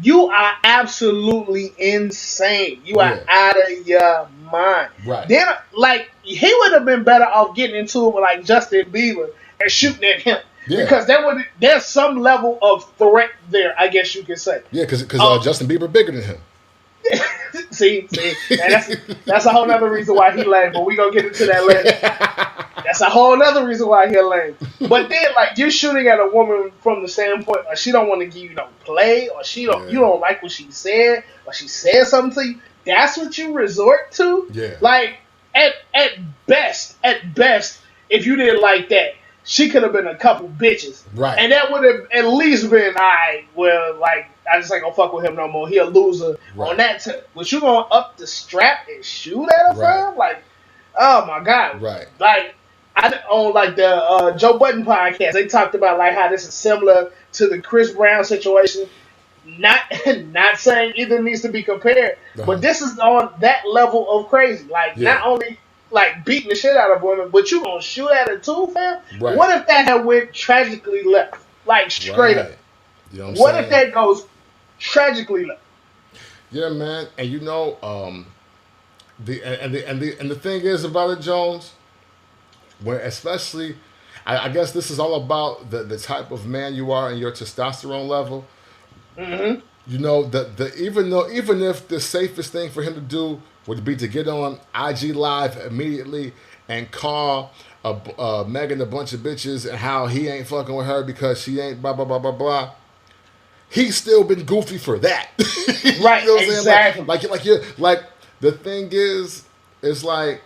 B: you are absolutely insane. You are out of your mind.
A: Right.
B: Then, like, he would have been better off getting into it with like Justin Bieber and shooting at him. Yeah. Because there's some level of threat there, I guess you could say.
A: Yeah, because Justin Bieber bigger than him.
B: see, and that's a whole other reason why he lame. But we gonna get into that later. That's a whole other reason why he lame. But then, like, you're shooting at a woman from the standpoint, or she don't want to give you no play, or you don't like what she said, or she said something to you. That's what you resort to.
A: Yeah.
B: Like, at best, if you didn't like that, she could have been a couple bitches.
A: Right.
B: And that would have at least been, alright, well, like, I just ain't gonna fuck with him no more. He a loser on that tip. But you gonna up the strap and shoot at her, fam? Like, oh my God.
A: Right.
B: Like, on like the Joe Budden podcast, they talked about like how this is similar to the Chris Brown situation. Not saying either needs to be compared, but this is on that level of crazy. Like, not only like beating the shit out of women, but you gonna shoot at her too, fam? Right. What if that had went tragically left? Like, straight up.
A: You know
B: what if that goes tragically left?
A: Yeah, man. And you know, the thing is about it, Jones, where especially, I guess this is all about the type of man you are and your testosterone level.
B: Mm-hmm.
A: You know, even if the safest thing for him to do would be to get on IG Live immediately and call Megan a bunch of bitches and how he ain't fucking with her because she ain't blah blah blah blah blah. He's still been goofy for that.
B: Right,
A: You know what I'm saying?
B: exactly.
A: Like the thing is like,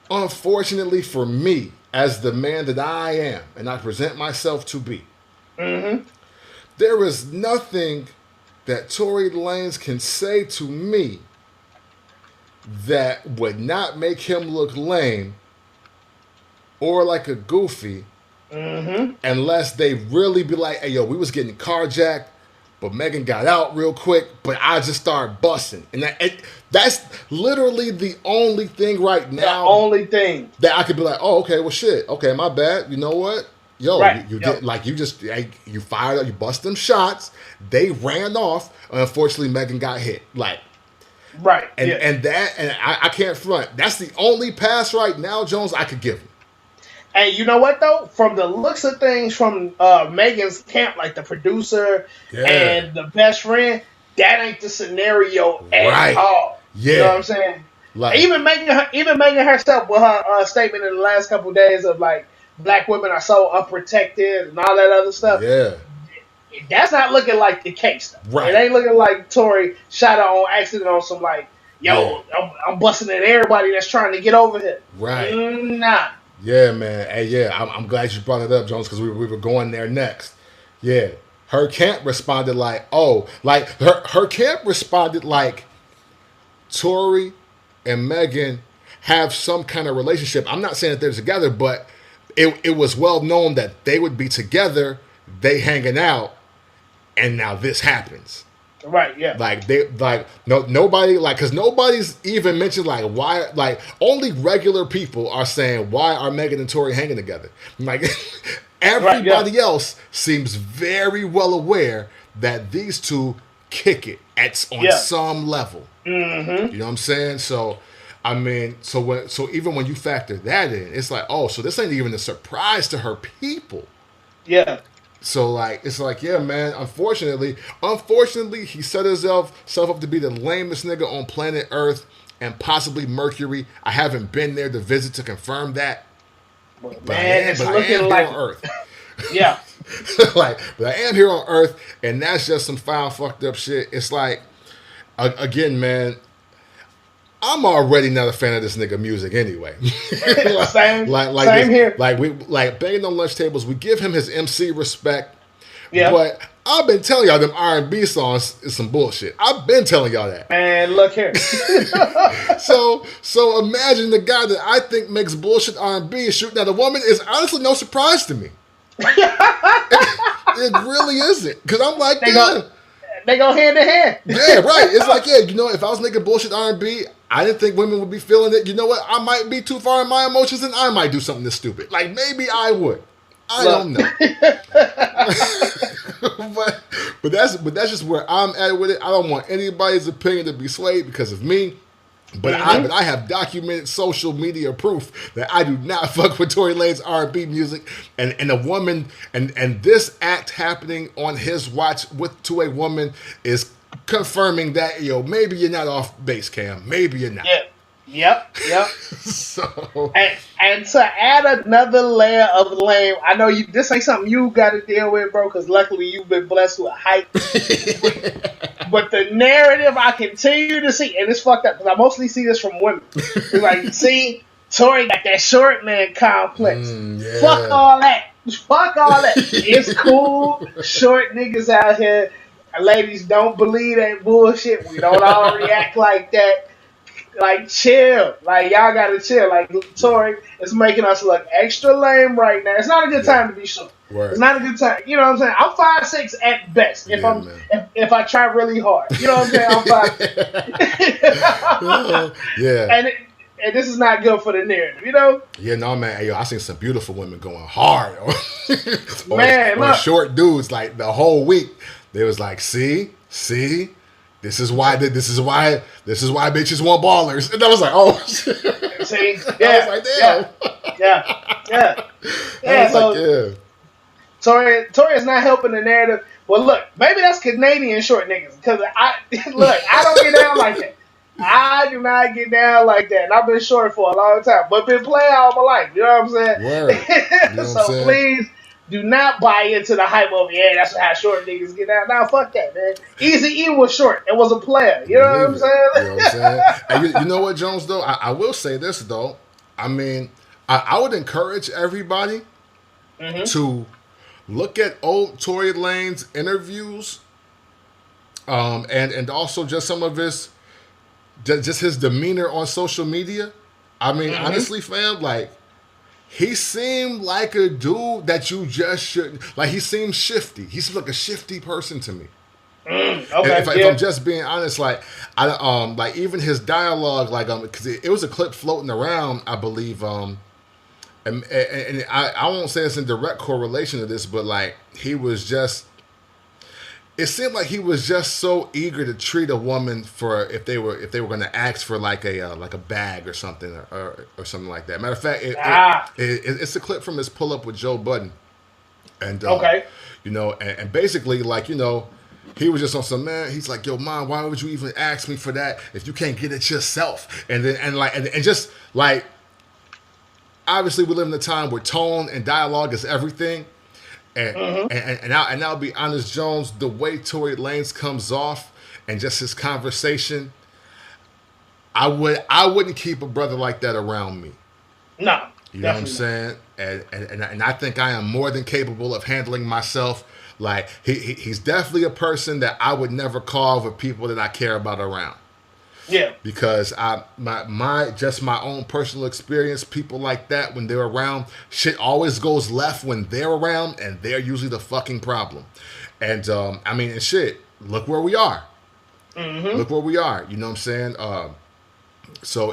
A: unfortunately for me, as the man that I am and I present myself to be,
B: Mm-hmm.
A: there is nothing that Tory Lanez can say to me that would not make him look lame or like a goofy,
B: Mm-hmm.
A: unless they really be like, hey, yo, we was getting carjacked, but Megan got out real quick, but I just started busting. And that's literally the only thing right now.
B: The only thing.
A: That I could be like, oh, okay, well, shit. Okay, my bad. You know what? Yo,
B: Right.
A: you
B: Yo.
A: did, like, you just, you fired up, you bust them shots. They ran off. Unfortunately, Megan got hit. Like,
B: Right.
A: and
B: yeah.
A: and that, and I can't front. That's the only pass right now, Jones, I could give him.
B: And you know what though? From the looks of things, from Megan's camp, like the producer
A: Yeah.
B: and the best friend, that ain't the scenario at
A: Right.
B: all.
A: Yeah.
B: You know what I'm saying?
A: Like,
B: Even Megan herself with her statement in the last couple of days of like black women are so unprotected and all that other stuff.
A: yeah.
B: That's not looking like the case though.
A: Right.
B: It ain't looking like Tory shot her on accident on some like, yo, I'm busting at everybody that's trying to get over here.
A: Right.
B: Nah.
A: Yeah, man. Hey, yeah, I'm glad you brought it up, Jones, because we were going there next. Yeah. Her camp responded like, oh, like her camp responded like Tory and Megan have some kind of relationship. I'm not saying that they're together, but it was well known that they would be together, they hanging out, and now this happens.
B: Right, yeah.
A: Nobody because nobody's even mentioned like why, like only regular people are saying why are Megan and Tory hanging together. Like everybody else seems very well aware that these two kick it on some level.
B: Mm-hmm.
A: You know what I'm saying? So I mean, so even when you factor that in, it's like, oh, so this ain't even a surprise to her people.
B: Yeah.
A: So like it's like, yeah, man. Unfortunately, he set himself up to be the lamest nigga on planet Earth and possibly Mercury. I haven't been there to visit to confirm that,
B: But
A: I
B: man,
A: am
B: it's looking like
A: here on Earth.
B: Yeah.
A: But I am here on Earth, and that's just some foul, fucked up shit. It's like, again, man. I'm already not a fan of this nigga music anyway.
B: Same here.
A: Like banging on lunch tables, we give him his MC respect.
B: Yeah.
A: But I've been telling y'all them R&B songs is some bullshit. I've been telling y'all that.
B: Man, look here.
A: So imagine the guy that I think makes bullshit R&B shooting at a woman is honestly no surprise to me. It really isn't. Because I'm like,
B: they go hand in hand.
A: Yeah, right. It's like, yeah, you know, if I was making bullshit R&B, I didn't think women would be feeling it. You know what? I might be too far in my emotions and I might do something this stupid. Like, maybe I would. I don't know. but that's just where I'm at with it. I don't want anybody's opinion to be swayed because of me. But I have documented social media proof that I do not fuck with Tory Lanez R&B music, and a woman and this act happening on his watch to a woman is confirming that maybe you're not off base, Cam. Maybe you're not.
B: Yeah. Yep.
A: So
B: and to add another layer of lame, I know this ain't something you got to deal with, bro. Because luckily you've been blessed with height. But the narrative I continue to see, and it's fucked up because I mostly see this from women. It's like, see, Tory got that short man complex.
A: Yeah.
B: Fuck all that. It's cool. Short niggas out here. Ladies, don't believe that bullshit. We don't all react like that. Like, chill. Like, y'all gotta chill. Like, Tory is making us look extra lame right now. It's not a good time to be short.
A: Word.
B: It's not a good time. You know what I'm saying? I'm 5'6" at best. If I try really hard. You know what I'm saying? I'm 5'6".
A: Yeah.
B: And this is not good for the narrative, you know?
A: Yeah, no, man. Hey, yo, I seen some beautiful women going hard
B: Man,
A: short dudes like the whole week. They was like, see, this is why bitches want ballers. And I was like, oh.
B: See,
A: I was like, damn.
B: Yeah. Yeah.
A: I
B: Yeah.
A: was like,
B: So
A: yeah.
B: Tory is not helping the narrative. Well, look, maybe that's Canadian short niggas. Because I don't get down like that. I do not get down like that. And I've been short for a long time, but been playing all my life. You know what I'm
A: Word. You
B: saying?
A: know what I'm
B: So
A: saying?
B: please do not buy into the hype of, yeah, that's how short niggas get down. Nah, fuck that, man. Easy E was short and was a player. You know what
A: Believe
B: I'm
A: it. You know what I'm
B: saying?
A: saying? And you know what, Jones, though? I will say this, though. I mean, I would encourage everybody
B: Mm-hmm.
A: to look at old Tory Lanez interviews, and also just some of his just his demeanor on social media. I mean,
B: Mm-hmm.
A: honestly, fam, like he seemed like a dude that you just shouldn't. Like he seems shifty. He seems like a shifty person to me.
B: Okay,
A: If I'm
B: yeah.
A: just being honest, like even his dialogue, like because it was a clip floating around, I believe, and I won't say it's in direct correlation to this, but like he was just. It seemed like he was just so eager to treat a woman for if they were going to ask for like a bag or something or something like that. Matter of fact,
B: Ah,
A: it's a clip from his pull up with Joe Budden, and
B: okay.
A: and basically like he was just on some man. He's like, yo, mom, why would you even ask me for that if you can't get it yourself? And then and just like obviously we live in a time where tone and dialogue is everything. And
B: Mm-hmm.
A: and I'll be honest, Jones, the way Tory Lanez comes off and just his conversation, I wouldn't keep a brother like that around me.
B: No,
A: You know what I'm
B: definitely not.
A: saying? And I think I am more than capable of handling myself. Like he's definitely a person that I would never call for people that I care about around.
B: Yeah.
A: Because my own personal experience, people like that when they're around, shit always goes left when they're around, and they're usually the fucking problem. And I mean, and shit, look where we are.
B: Mm-hmm.
A: Look where we are. You know what I'm saying? So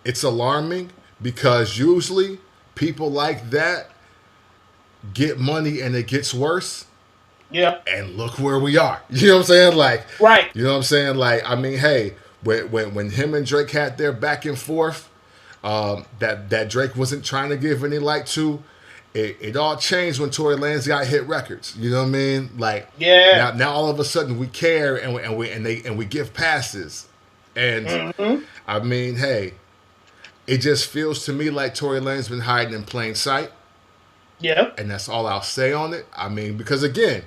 A: it's alarming because usually people like that get money and it gets worse.
B: Yeah.
A: And look where we are. You know what I'm saying? Like,
B: Right.
A: you know what I'm saying? Like, I mean, hey, when him and Drake had their back and forth, that Drake wasn't trying to give any light to, it all changed when Tory Lanez got hit records. You know what I mean? Like,
B: Yeah.
A: now all of a sudden we care and we give passes, and
B: Mm-hmm.
A: I mean, hey, it just feels to me like Tory Lanez been hiding in plain sight,
B: Yeah.
A: and that's all I'll say on it. I mean, because again.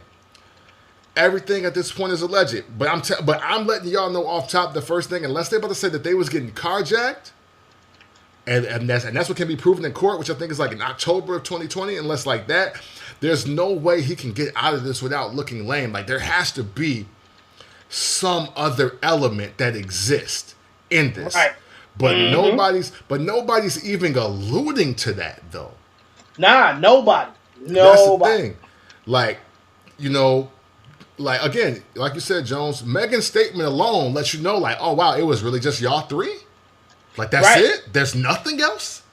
A: Everything at this point is alleged, but I'm letting y'all know off top the first thing. Unless they're about to say that they was getting carjacked, and that's what can be proven in court, which I think is like in October of 2020. Unless like that, there's no way he can get out of this without looking lame. Like there has to be some other element that exists in this,
B: Right.
A: but
B: Mm-hmm.
A: nobody's even alluding to that though.
B: Nah, nobody.
A: That's the
B: Nobody.
A: thing, like you know. Like again, like you said, Jones, Megan's statement alone lets you know, like, oh wow, it was really just y'all three. Like that's
B: Right.
A: it. There's nothing else.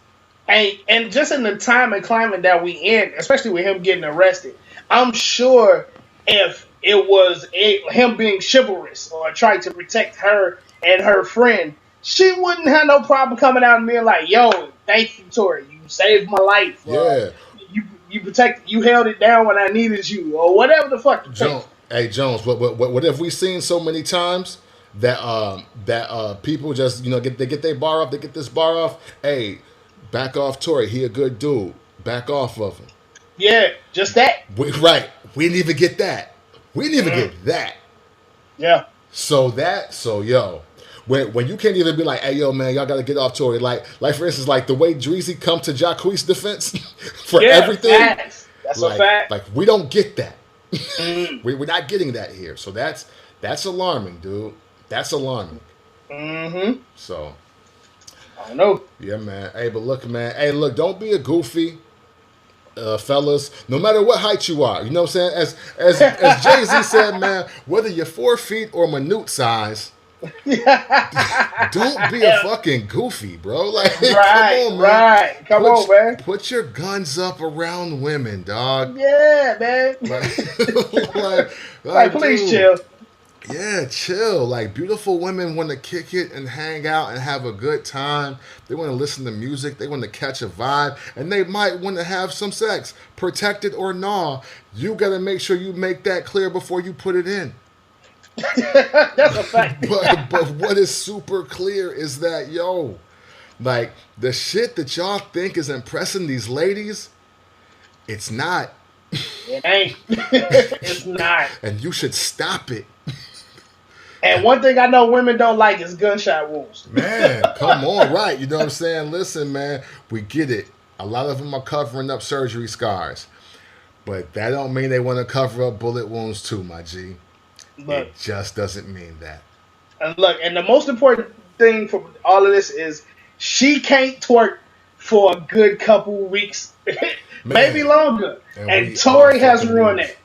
B: And just in the time and climate that we in, especially with him getting arrested, I'm sure if it was him being chivalrous or trying to protect her and her friend, she wouldn't have no problem coming out and being like, "Yo, thank you, Tory. You saved my life.
A: Yeah,
B: You held it down when I needed you, or whatever the fuck the
A: Jones.
B: case."
A: Hey, Jones. What have we seen so many times that people just get their bar off, they get this bar off. Hey, back off, Tory. He a good dude. Back off of him.
B: Yeah, just that.
A: Right. We didn't even get that. We didn't even get that.
B: Yeah.
A: So yo, when you can't even be like, hey yo man, y'all gotta get off Tory. Like for instance, like the way Dreezy come to Jacquees' defense for everything.
B: Facts. That's a fact.
A: Like we don't get that.
B: Mm.
A: We're not getting that here. So that's alarming, dude. That's alarming.
B: Mm-hmm.
A: So
B: I don't know.
A: yeah, man. Hey, but look, man. Hey, look, don't be a goofy. Fellas, no matter what height you are, you know what I'm saying? As Jay-Z said, man, whether you're 4 feet or minute size, don't be a fucking goofy, bro. Like,
B: Right,
A: come on, man.
B: right. Come on, man.
A: Put your guns up around women, dog.
B: Yeah, man.
A: Like,
B: Like, please
A: dude.
B: chill.
A: Yeah, chill. Like beautiful women want to kick it and hang out and have a good time. They want to listen to music. They want to catch a vibe, and they might want to have some sex, protected or not. You got to make sure you make that clear before you put it in.
B: That's a fact.
A: But what is super clear is that like the shit that y'all think is impressing these ladies, it's not.
B: It ain't. It's not.
A: And you should stop it.
B: And one thing I know women don't like is gunshot wounds.
A: Man, come on, right. You know what I'm saying? Listen, man, we get it. A lot of them are covering up surgery scars. But that don't mean they want to cover up bullet wounds too, my G.
B: Look,
A: it just doesn't mean that.
B: And look, and the most important thing from all of this is she can't twerk for a good couple weeks, maybe longer. And Tory has ruined it.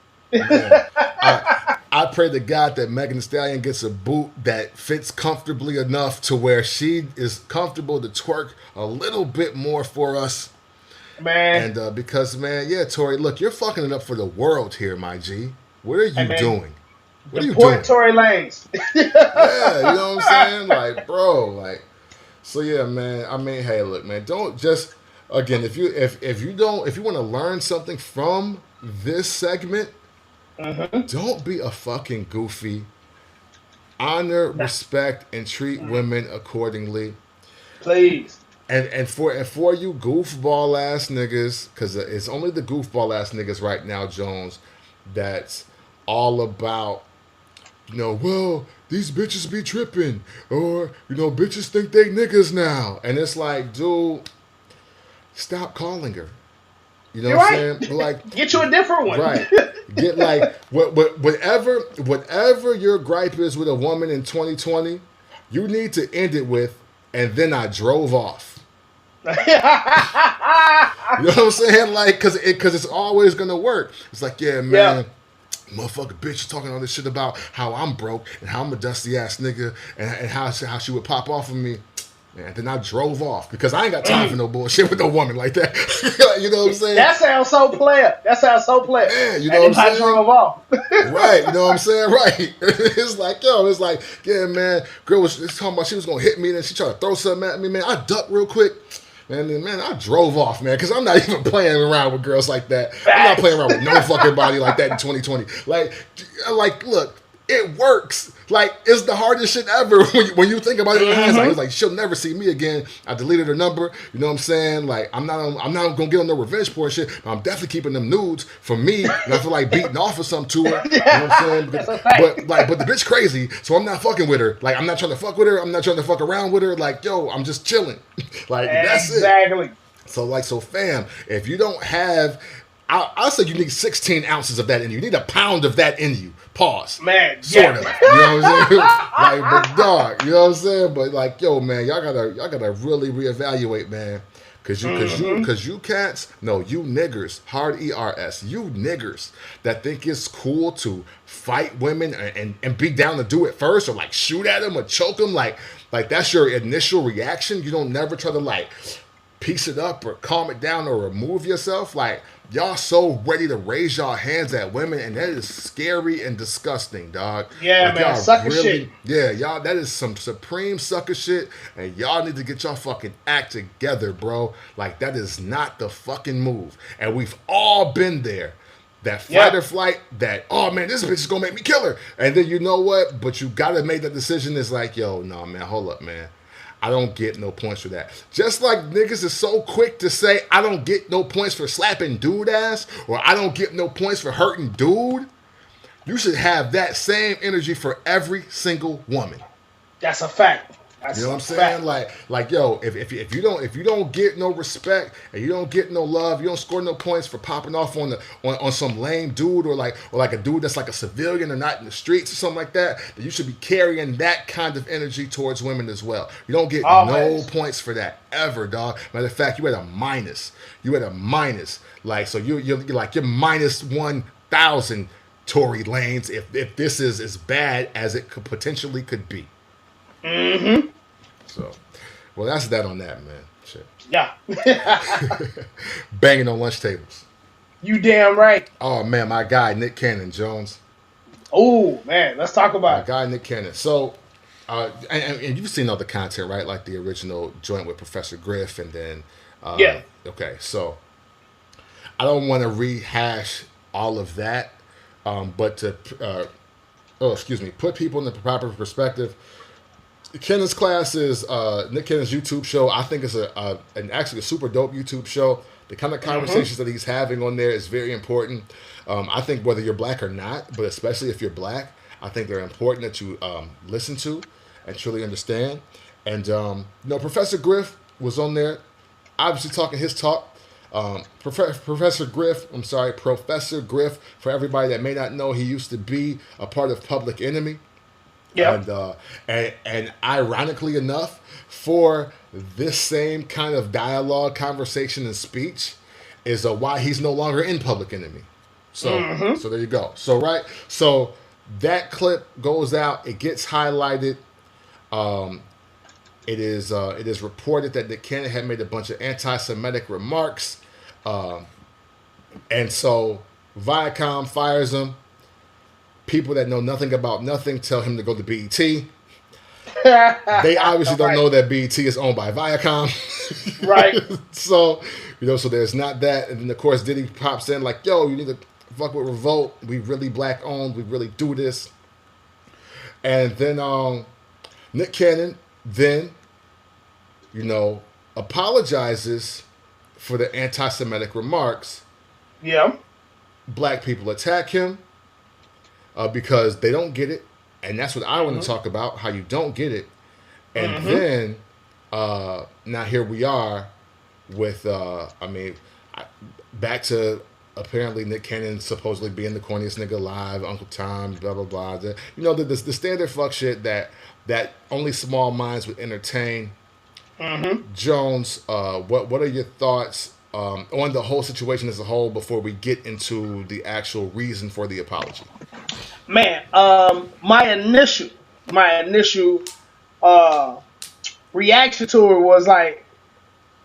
A: I pray to God that Megan Thee Stallion gets a boot that fits comfortably enough to where she is comfortable to twerk a little bit more for us.
B: Man.
A: And because, man, yeah, Tory, look, you're fucking it up for the world here, my G. What are you doing? What are you doing?
B: Tory Lanez.
A: Yeah, you know what I'm saying? Like, bro, like, so yeah, man. I mean, hey, look, man, don't just, again, if you want to learn something from this segment, don't be a fucking goofy. Honor, respect, and treat women accordingly.
B: Please.
A: And for you goofball ass niggas, because it's only the goofball ass niggas right now, Jones, that's all about, well, these bitches be tripping, or bitches think they niggas now, and it's like, dude, stop calling her. You know what I'm saying? Like,
B: get you a different one.
A: Right. Get like whatever your gripe is with a woman in 2020, you need to end it with, and then I drove off. You know what I'm saying? Like, cause it's always gonna work. It's like, yeah, man. Motherfucker bitch talking all this shit about how I'm broke and how I'm a dusty ass nigga and how she would pop off of me. Man, then I drove off because I ain't got time for no bullshit with no woman like that. You know what I'm saying?
B: That sounds so player.
A: Man, you know what I'm saying?
B: I drove off.
A: Right, you know what I'm saying? Right. It's like, yeah, man, girl was talking about she was going to hit me and then she tried to throw something at me, man. I ducked real quick. And then, man, I drove off, man, because I'm not even playing around with girls like that. I'm not playing around with no fucking body like that in 2020. Like, look, it works. Like, it's the hardest shit ever when you think about it in hindsight. It's like, she'll never see me again. I deleted her number. You know what I'm saying? Like, I'm not gonna get on no revenge porn shit, but I'm definitely keeping them nudes for me. And I feel like beating off or something to her. You know what I'm saying? But the bitch crazy, so I'm not fucking with her. Like, I'm not trying to fuck with her. I'm not trying to fuck around with her. Like, yo, I'm just chilling. Like, that's it.
B: Exactly.
A: So fam, if you don't have, I'll say you need 16 ounces of that in you. You need a pound of that in you. Pause.
B: Man,
A: sort of. You know what I'm saying? Like, but dog, you know what I'm saying? But like, yo, man, y'all gotta really reevaluate, man. Cause you cats, no, you niggers, hard ERS, you niggers that think it's cool to fight women and be down to do it first, or like shoot at them or choke them, like that's your initial reaction. You don't never try to like piece it up or calm it down or remove yourself. Like, y'all so ready to raise y'all hands at women, and that is scary and disgusting, dog.
B: Yeah,
A: like,
B: man, sucker shit.
A: Yeah, y'all, that is some supreme sucker shit, and y'all need to get y'all fucking act together, bro. Like, that is not the fucking move. And we've all been there. That fight or flight, that, oh man, this bitch is gonna make me kill her. And then you know what? But you gotta make that decision. It's like, yo, no, man, hold up, man. I don't get no points for that. Just like niggas is so quick to say, I don't get no points for slapping dude ass, or I don't get no points for hurting dude. You should have that same energy for every single woman.
B: That's a fact.
A: You know what I'm saying? Like, yo, if you don't get no respect and you don't get no love, you don't score no points for popping off on some lame dude or like a dude that's like a civilian or not in the streets or something like that, then you should be carrying that kind of energy towards women as well. You don't get no points for that ever, dog. Matter of fact, you at a minus. Like, so you're like, you're minus 1,000 Tory Lanez if this is as bad as it potentially could be.
B: Mm-hmm.
A: So, well, that's that on that, man. Shit.
B: Yeah.
A: Banging on lunch tables.
B: You damn right.
A: Oh, man, my guy, Nick Cannon Jones.
B: Oh man, let's talk
A: My
B: about it.
A: guy Nick Cannon. So, and you've seen all the content, right? Like the original joint with Professor Griff, and then,
B: Yeah.
A: okay, so I don't want to rehash all of that, but to, put people in the proper perspective. Kennon's class is Nick Cannon's YouTube show. I think it's actually a super dope YouTube show. The kind of conversations that he's having on there is very important. I think whether you're black or not, but especially if you're black, I think they're important that you listen to and truly understand. And Professor Griff was on there, obviously talking his talk. Professor Griff, for everybody that may not know, he used to be a part of Public Enemy.
B: Yeah.
A: And ironically enough, for this same kind of dialogue, conversation, and speech, is why he's no longer in Public Enemy. So, so there you go. So that clip goes out. It gets highlighted. It is reported that Nick Cannon had made a bunch of anti-Semitic remarks, and so Viacom fires him. People that know nothing about nothing tell him to go to BET. They obviously don't know that BET is owned by Viacom.
B: Right.
A: So there's not that. And then, of course, Diddy pops in like, yo, you need to fuck with Revolt. We really black owned. We really do this. And then Nick Cannon then, apologizes for the anti-Semitic remarks.
B: Yeah.
A: Black people attack him. Because they don't get it, and that's what I want to talk about, how you don't get it. And then, now here we are with, back to apparently Nick Cannon supposedly being the corniest nigga alive, Uncle Tom, blah, blah, blah. The standard fuck shit that only small minds would entertain. Jones, what are your thoughts on the whole situation as a whole before we get into the actual reason for the apology?
B: Man, my initial reaction to it was like,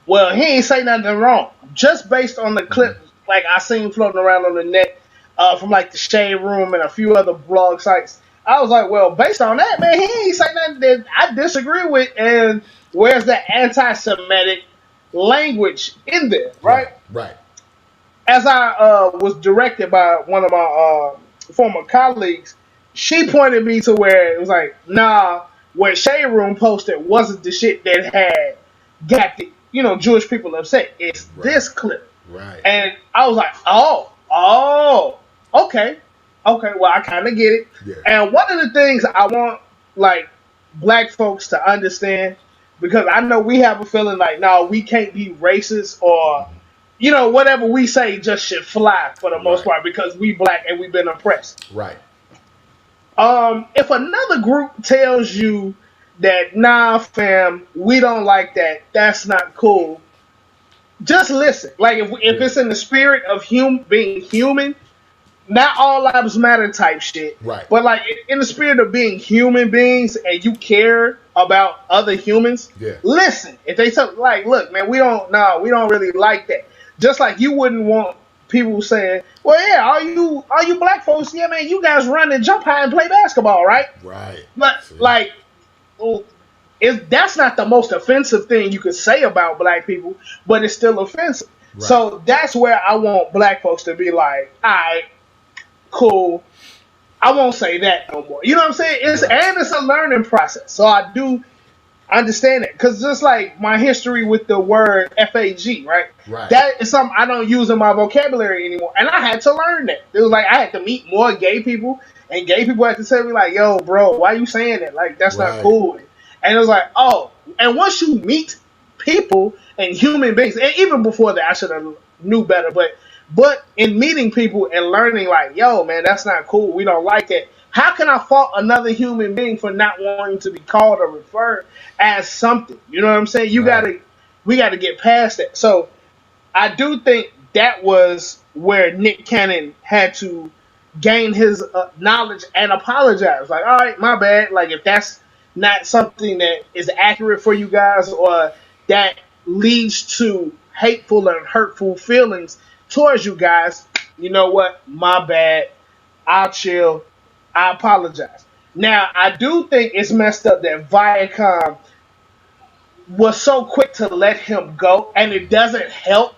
B: well, he ain't say nothing wrong. Just based on the clip, like I seen floating around on the net from like the Shade Room and a few other blog sites, I was like, well, based on that, man, he ain't say nothing that I disagree with. And where's the anti-Semitic language in there, right?
A: Right.
B: As I was directed by one of my former colleagues, she pointed me to where it was like, nah, what Shade Room posted wasn't the shit that had got the Jewish people upset. It's this clip.
A: Right.
B: And I was like, okay, well, I kind of get it.
A: Yeah.
B: And one of the things I want like black folks to understand, because I know we have a feeling like, no, we can't be racist or whatever we say just should fly for the most part because we black and we've been oppressed.
A: Right.
B: If another group tells you that, nah, fam, we don't like that, that's not cool, just listen. Like, if it's in the spirit of being human, not all lives matter type shit.
A: Right.
B: But, like, in the spirit of being human beings and you care about other humans, listen. If they say, like, look, man, we don't really like that. Just like you wouldn't want people saying, well, yeah, all you black folks, yeah, man, you guys run and jump high and play basketball, right?
A: Right.
B: But, like, that's not the most offensive thing you could say about black people, but it's still offensive. Right. So that's where I want black folks to be like, all right, cool, I won't say that no more. You know what I'm saying? It's a learning process. So I do understand it. Because just like my history with the word FAG, right? That is something I don't use in my vocabulary anymore. And I had to learn that. It was like I had to meet more gay people. And gay people had to tell me like, yo, bro, why you saying that? Like, that's not cool. And it was like, oh. And once you meet people and human beings, and even before that, I should have knew better. But in meeting people and learning like, yo, man, that's not cool. We don't like it. How can I fault another human being for not wanting to be called or referred as something? You know what I'm saying? We gotta get past that. So I do think that was where Nick Cannon had to gain his knowledge and apologize. Like, all right, my bad. Like, if that's not something that is accurate for you guys or that leads to hateful and hurtful feelings towards you guys, you know what? My bad. I'll chill. I apologize. Now, I do think it's messed up that Viacom was so quick to let him go, and it doesn't help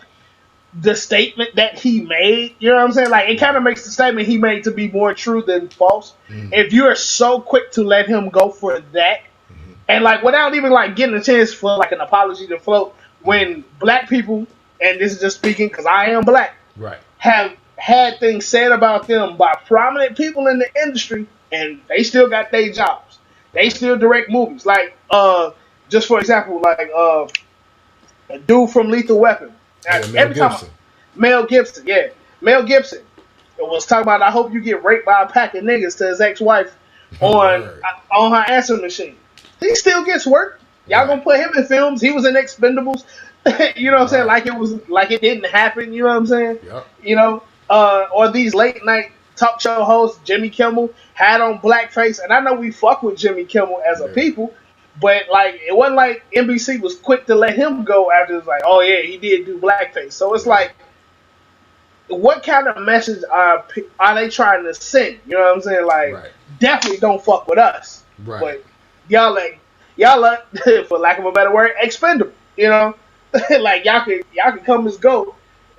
B: the statement that he made. You know what I'm saying? Like, it kind
A: Right.
B: of makes the statement he made to be more true than false. If you're so quick to let him go for that, and like without even like getting a chance for like an apology to float, when black people, and this is just speaking because I am black,
A: Right.
B: have had things said about them by prominent people in the industry, and they still got their jobs. They
A: Right.
B: still direct movies. Like, just for example, like a dude from Lethal Weapon.
A: Yeah, Mel
B: Every time,
A: Gibson.
B: Mel Gibson, yeah, Mel Gibson was talking about, I hope you get raped by a pack of niggas to his ex-wife on
A: Word.
B: her answering machine. He still gets work. Y'all
A: Right.
B: gonna put him in films. He was in Expendables. You know what I'm saying?
A: Right.
B: Like it was like it didn't happen. You know what I'm saying?
A: Yep.
B: You know, or these late night talk show hosts, Jimmy Kimmel had on blackface, and I know we fuck with Jimmy Kimmel as a
A: Yeah.
B: people, but like it wasn't like NBC was quick to let him go after it's like, oh yeah, he did do blackface. So it's
A: Yeah.
B: like, what kind of message are they trying to send? You know what I'm saying? Like,
A: Right.
B: definitely don't fuck with us.
A: Right.
B: But y'all are, for lack of a better word, expendable. You know, like y'all can come and go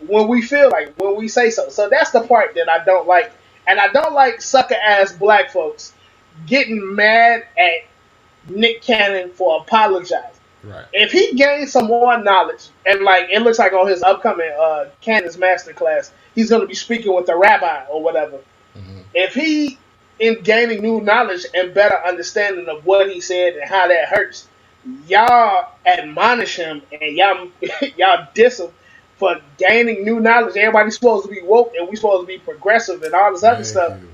B: when we feel like, when we say so. So that's the part that I don't like, and I don't like sucker ass black folks getting mad at Nick Cannon for apologizing.
A: Right.
B: If he gains some more knowledge, and like it looks like on his upcoming Cannon's masterclass, he's going to be speaking with a rabbi or whatever. If he, in gaining new knowledge and better understanding of what he said and how that hurts, y'all admonish him and y'all diss him for gaining new knowledge. Everybody's supposed to be woke and we supposed to be progressive and all this other
A: Thank
B: stuff.
A: you.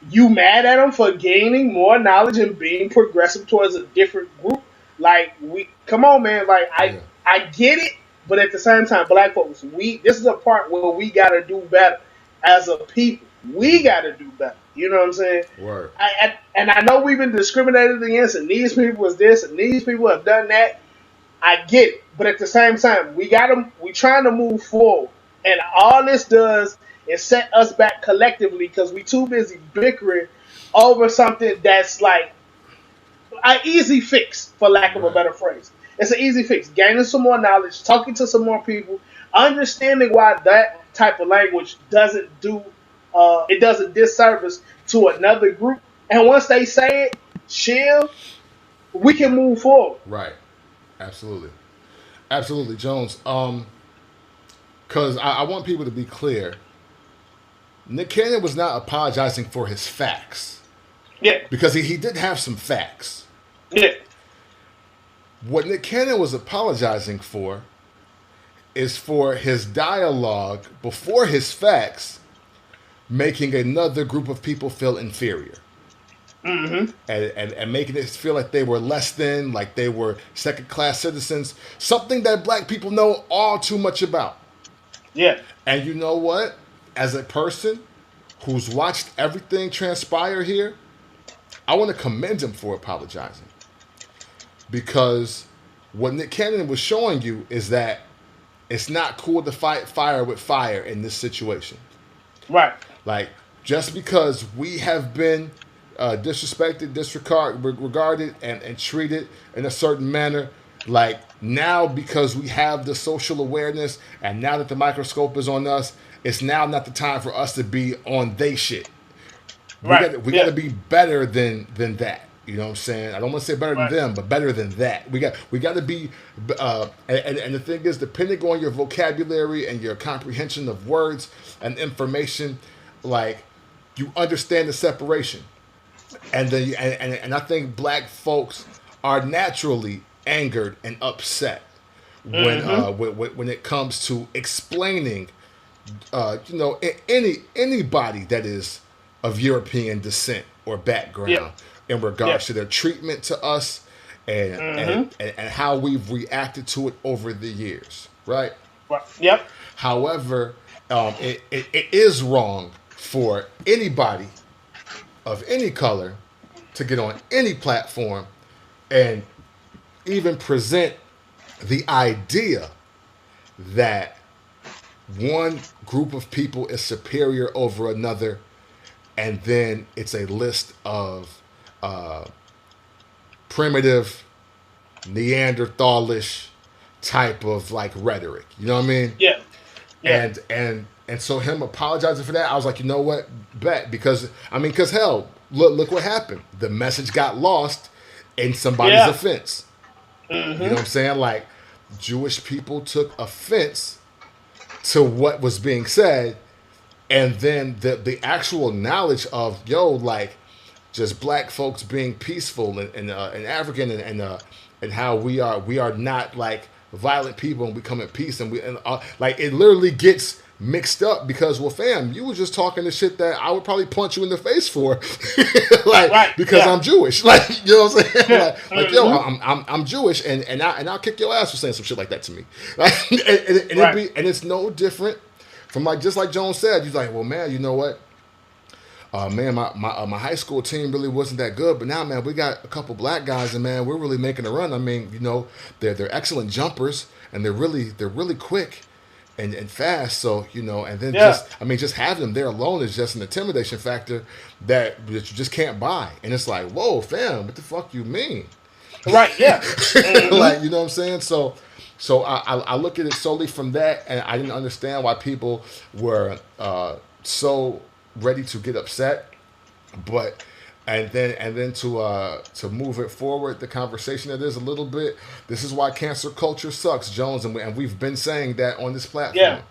B: You mad at him for gaining more knowledge and being progressive towards a different group? Like, we come on, man. Like,
A: Yeah.
B: I get it, but at the same time, black folks, this is a part where we gotta do better as a people. We gotta do better. You know what I'm saying?
A: Word.
B: And I know we've been discriminated against, and these people is this, and these people have done that. I get it, but at the same time, we trying to move forward, and all this does is set us back collectively because we too busy bickering over something that's like an easy fix, for lack of a
A: Right.
B: better phrase. It's an easy fix. Gaining some more knowledge, talking to some more people, understanding why that type of language doesn't do it does a disservice to another group. And once they say it, chill, we can move forward.
A: Right. Absolutely. Absolutely, Jones. Because I want people to be clear. Nick Cannon was not apologizing for his facts.
B: Yeah,
A: Because he did have some facts.
B: yeah,
A: What Nick Cannon was apologizing for is for his dialogue before his facts making another group of people feel inferior. And making it feel like they were less than, like they were second class citizens, something that black people know all too much about.
B: yeah,
A: And you know what? As a person who's watched everything transpire here, I want to commend him for apologizing. Because what Nick Cannon was showing you is that it's not cool to fight fire with fire in this situation.
B: right,
A: Like, just because we have been disrespected, disregarded, and treated in a certain manner, like now because we have the social awareness and now that the microscope is on us, it's now not the time for us to be on they shit.
B: right.
A: We
B: yeah.
A: got to be better than that. You know what I'm saying? I don't want to say better
B: Right.
A: than them, but better than that. We got to be. And the thing is, depending on your vocabulary and your comprehension of words and information, like you understand the separation. And and I think black folks are naturally angered and upset when it comes to explaining, anybody that is of European descent or background
B: Yeah.
A: in regards
B: Yeah.
A: to their treatment to us and how we've reacted to it over the years, right?
B: Right. Yep.
A: However, it is wrong for anybody of any color to get on any platform and even present the idea that one group of people is superior over another and then it's a list of primitive Neanderthalish type of like rhetoric. You know what I mean?
B: Yeah. Yeah.
A: And so him apologizing for that, I was like, you know what, bet, because hell, look what happened. The message got lost in somebody's offense.
B: Mm-hmm.
A: You know what I'm saying? Like, Jewish people took offense to what was being said, and then the actual knowledge of like just black folks being peaceful and African and how we are not like violent people and we come at peace and like it literally gets mixed up because, well, fam, you were just talking the shit that I would probably punch you in the face for, like because I'm Jewish, like, you know what I'm saying, like yo, I'm Jewish and I'll kick your ass for saying some shit like that to me, like, and it's no different from like just like Jones said, he's like, well, man, you know what? Man, my high school team really wasn't that good, but now, man, we got a couple black guys, and man, we're really making a run. I mean, you know, they're excellent jumpers, and they're really quick and fast. So, you know, and then just having them there alone is just an intimidation factor that you just can't buy. And it's like, whoa, fam, what the fuck you mean?
B: Right? Yeah.
A: Like, you know what I'm saying? So I look at it solely from that, and I didn't understand why people were so ready to get upset, but and then to move it forward, the conversation that is a little bit. This is why cancel culture sucks, Jones, and we've been saying that on this platform,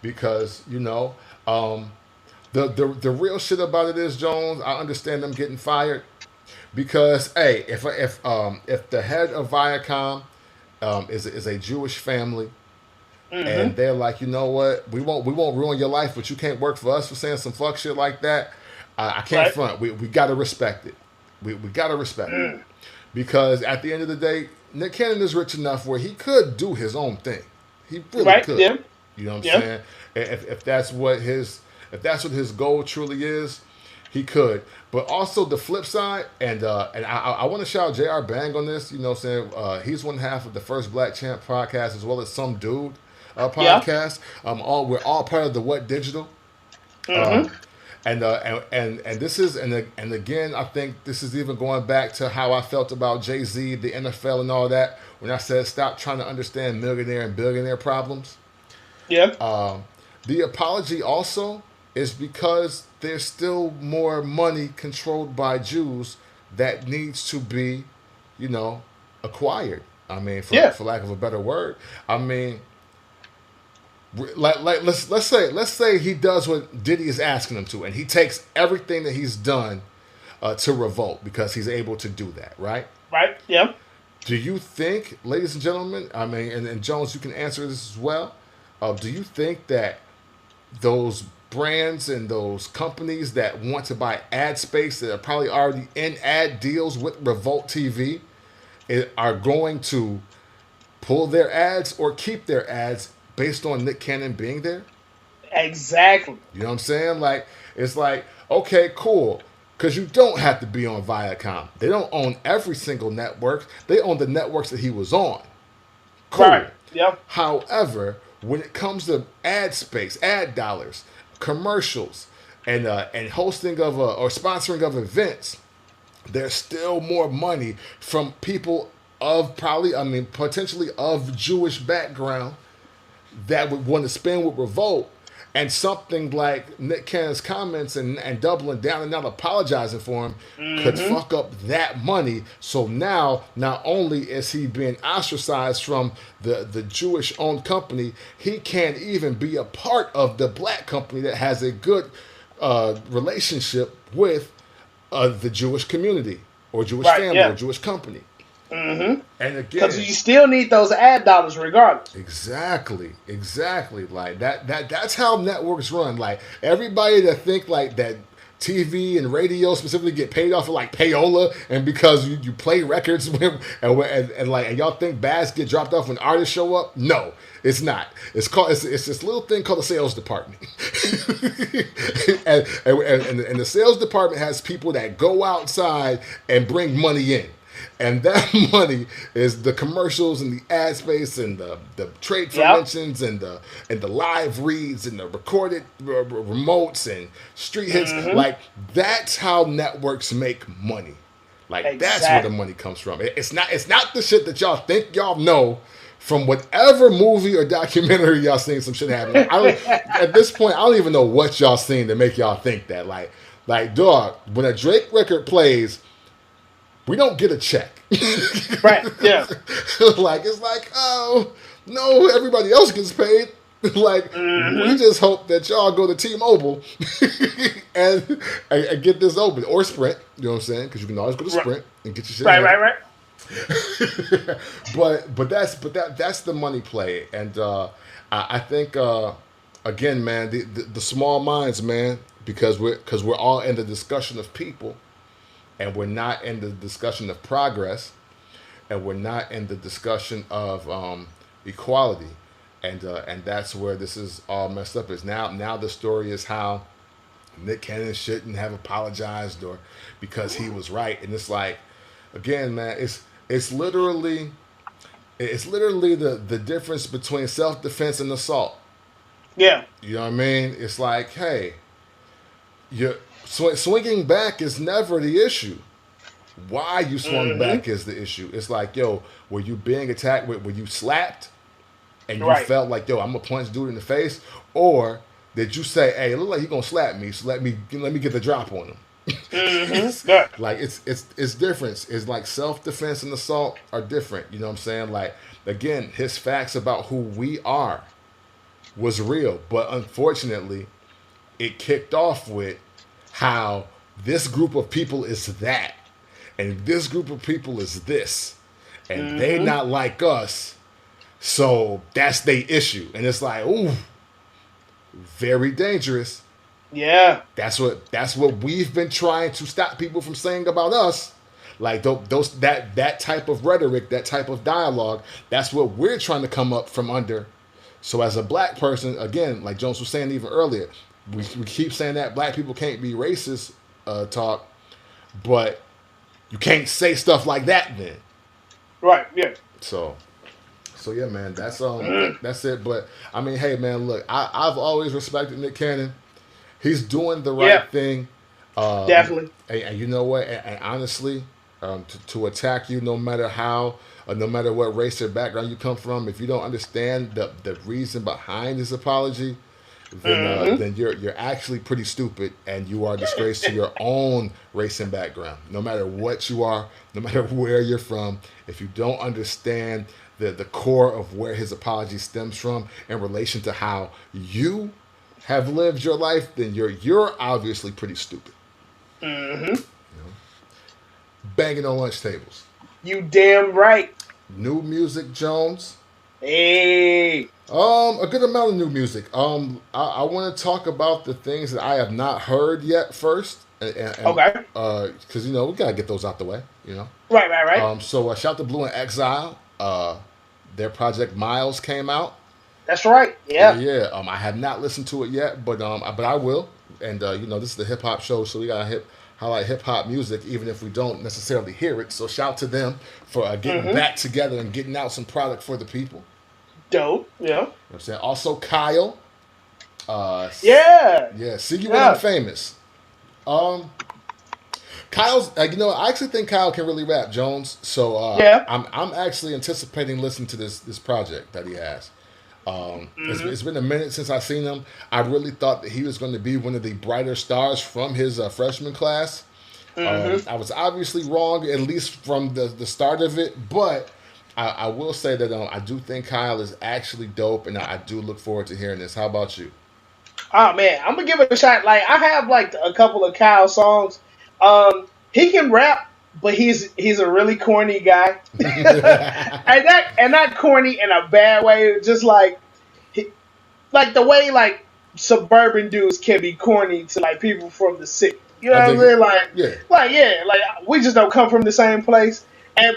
A: because you know the real shit about it is, Jones, I understand them getting fired because hey, if the head of Viacom is a Jewish family. Mm-hmm. And they're like, you know what? We won't ruin your life, but you can't work for us for saying some fuck shit like that. I can't front. We gotta respect it. We gotta respect it, because at the end of the day, Nick Cannon is rich enough where he could do his own thing. He really could. Yeah. You know what I'm saying? If that's what his goal truly is, he could. But also the flip side, and I want to shout J.R. Bang on this. You know what I'm saying? He's one half of the First Black Champ podcast, as well as Some Dude podcast. We're all part of the What Digital. Mm-hmm. And this is and again, I think this is even going back to how I felt about Jay-Z, the NFL, and all that, when I said stop trying to understand millionaire and billionaire problems. Yeah. The apology also is because there's still more money controlled by Jews that needs to be, you know, acquired. I mean, for lack of a better word. I mean, like let's say he does what Diddy is asking him to, and he takes everything that he's done to revolt because he's able to do that, right?
B: Right. Yeah.
A: Do you think, ladies and gentlemen, I mean, and Jones, you can answer this as well. Do you think that those brands and those companies that want to buy ad space that are probably already in ad deals with Revolt TV are going to pull their ads or keep their ads based on Nick Cannon being there?
B: Exactly.
A: You know what I'm saying? Like, it's like, okay, cool. Because you don't have to be on Viacom. They don't own every single network. They own the networks that he was on. Cool.
B: Right. Yep.
A: However, when it comes to ad space, ad dollars, commercials, and hosting of or sponsoring of events, there's still more money from people of potentially of Jewish background that would want to spend with Revolt. And something like Nick Cannon's comments and doubling down and not apologizing for him could fuck up that money. So now, not only is he being ostracized from the Jewish-owned company, he can't even be a part of the black company that has a good relationship with the Jewish community or Jewish family or Jewish company. Mm-hmm. And again,
B: because you still need those ad dollars regardless.
A: Exactly. Like that's how networks run. Like, everybody that think like that TV and radio specifically get paid off of like payola, and because you play records and y'all think bags get dropped off when artists show up. No, it's not. It's this little thing called the sales department. and the sales department has people that go outside and bring money in. And that money is the commercials and the ad space and the trade for
B: Yep.
A: mentions and the live reads and the recorded remotes and street hits. Like that's how networks make money. Like that's where the
B: Exactly.
A: money comes from. It's not the shit that y'all think y'all know from whatever movie or documentary y'all seen some shit happening. At this point, I don't even know what y'all seen to make y'all think that. Like dog, when a Drake record plays, we don't get a check.
B: Right. Yeah.
A: Like it's like, oh no, everybody else gets paid. Like we just hope that y'all go to T-Mobile and get this open or Sprint. You know what I'm saying? Because you can always go to Sprint and get your shit.
B: Right.
A: but that's the money play, and I think again, man, the small minds, man, because we're all in the discussion of people, and we're not in the discussion of progress, and we're not in the discussion of equality, and that's where this is all messed up. Is now the story is how Nick Cannon shouldn't have apologized or because he was right, and it's like, again, man, it's literally the difference between self-defense and assault.
B: Yeah.
A: You know what I mean? It's like, hey, you swinging back is never the issue. Why you swung back is the issue. It's like, yo, were you being attacked? Were you slapped? And you felt like, yo, I'm gonna punch dude in the face, or did you say, hey, it look like he's gonna slap me, so let me get the drop on him? Like it's different. It's like self-defense and assault are different. You know what I'm saying? Like, again, his facts about who we are was real, but unfortunately, it kicked off with how this group of people is that, and this group of people is this, and they not like us, so that's their issue, and it's like, ooh, very dangerous.
B: Yeah.
A: That's what we've been trying to stop people from saying about us. Like that type of rhetoric, that type of dialogue, that's what we're trying to come up from under. So as a black person, again, like Jones was saying even earlier, we keep saying that black people can't be racist talk, but you can't say stuff like that then.
B: Right. Yeah.
A: So yeah, man, that's it. But I mean, hey, man, look, I've always respected Nick Cannon. He's doing the right thing.
B: Definitely.
A: And you know what? And honestly, to attack you, no matter how, no matter what race or background you come from, if you don't understand the reason behind his apology, then you're actually pretty stupid, and you are a disgrace to your own race and background. No matter what you are, no matter where you're from, if you don't understand the core of where his apology stems from in relation to how you have lived your life, then you're obviously pretty stupid. You know? Banging on lunch tables.
B: You damn right.
A: New music, Jones.
B: Hey.
A: A good amount of new music. I want to talk about the things that I have not heard yet first. And
B: Okay.
A: Because we gotta get those out the way.
B: Right.
A: So shout to Blue and Exile. Their project Miles came out.
B: That's right. Yeah.
A: Yeah. I have not listened to it yet, but I will. And this is the hip hop show, so we gotta highlight hip hop music, even if we don't necessarily hear it. So shout to them for getting back together and getting out some product for the people.
B: Dope. Yeah.
A: You know what I'm saying? Also, Kyle.
B: Yeah.
A: Yeah. See you when I'm famous. Kyle's, I actually think Kyle can really rap, Jones. So I'm actually anticipating listening to this project that he has. It's been a minute since I've seen him. I really thought that he was going to be one of the brighter stars from his freshman class. I was obviously wrong, at least from the start of it, but I will say that I do think Kyle is actually dope, and I do look forward to hearing this. How about you?
B: Oh man, I'm gonna give it a shot. Like, I have like a couple of Kyle songs. He can rap, but he's a really corny guy, and not corny in a bad way. Just like the way like suburban dudes can be corny to like people from the city. You know what I'm saying? Like we just don't come from the same place.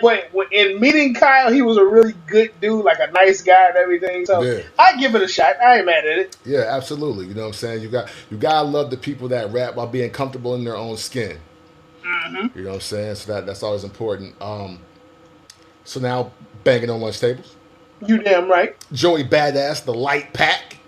B: But in meeting Kyle, he was a really good dude, like a nice guy and everything. So I give it a shot. I ain't mad at it.
A: Yeah, absolutely. You know what I'm saying? You gotta love the people that rap while being comfortable in their own skin.
B: Mm-hmm.
A: You know what I'm saying? So that's always important. So now banging on lunch tables.
B: You damn right.
A: Joey Badass, the light pack.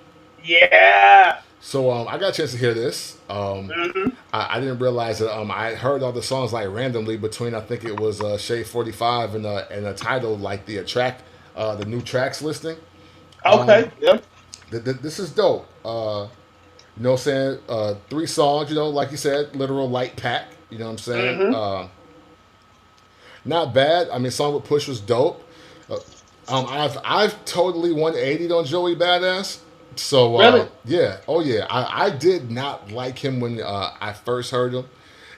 B: Yeah.
A: So I got a chance to hear this.
B: Mm-hmm.
A: I didn't realize that I heard all the songs like randomly between I think it was Shade 45 and a title like the new tracks listing.
B: Okay. Yep.
A: This is dope. You know what I'm saying? 3 songs, you know, like you said, literal light pack. You know what I'm saying?
B: Mm-hmm.
A: Not bad. I mean, song with Push was dope. I've totally 180'd on Joey Badass. So
B: Really?
A: yeah, oh yeah, I did not like him when I first heard him,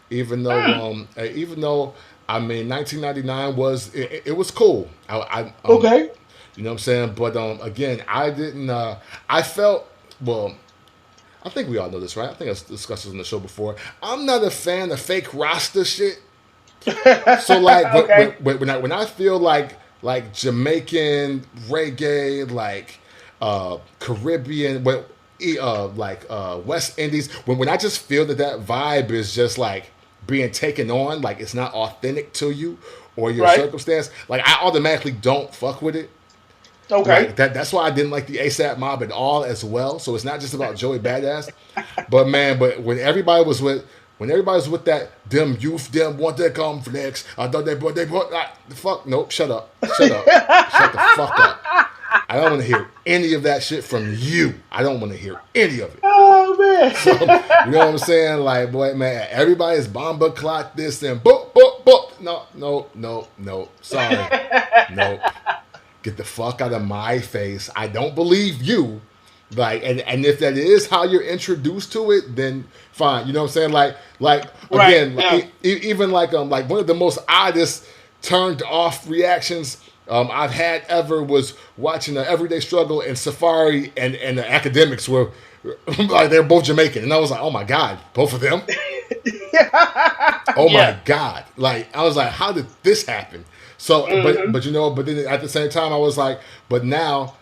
A: even though I mean 1999 was it was cool.
B: Okay.
A: You know what I'm saying? But again, I didn't. I felt well. I think we all know this, right? I think I discussed this on the show before. I'm not a fan of fake Rasta shit. So like,
B: Okay.
A: when I feel like Jamaican reggae, like Caribbean, West Indies, when I just feel that vibe is just like being taken on, like it's not authentic to you or your
B: Right.
A: circumstance, like I automatically don't fuck with it.
B: Okay.
A: Like that's why I didn't like the ASAP Mob at all as well. So it's not just about Joey Badass, but man, when everybody was with that them youth them want to come flex, I thought they brought the fuck nope, shut up, shut the fuck up. I don't want to hear any of that shit from you. I don't want to hear any of it.
B: Oh man.
A: So, you know what I'm saying? Like, boy, man, everybody's bomba clock this and boop, boop, boop. No. Sorry. No. Get the fuck out of my face. I don't believe you. Like, and if that is how you're introduced to it, then fine. You know what I'm saying? Like
B: Right,
A: again,
B: yeah.
A: even like one of the most oddest turned off reactions I've had ever was watching the Everyday Struggle and Safari and the Academics were like they're both Jamaican, and I was like, oh my god, both of them. Oh
B: Yeah.
A: my god! Like I was like, how did this happen? So, but then at the same time, I was like, but now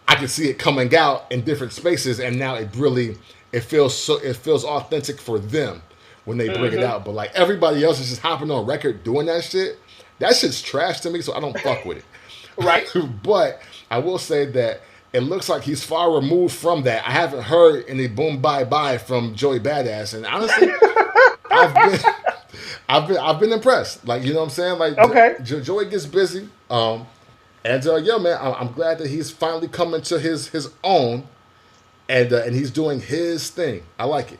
A: I can see it coming out in different spaces, and now it feels authentic for them when they bring it out. But like everybody else is just hopping on record doing that shit. That shit's trash to me, so I don't fuck with it.
B: Right.
A: But I will say that it looks like he's far removed from that. I haven't heard any boom bye bye from Joey Badass, and honestly, I've been impressed. Like you know what I'm saying? Like
B: Okay.
A: Joey gets busy. Yeah, man, I'm glad that he's finally coming to his own, and he's doing his thing. I like it.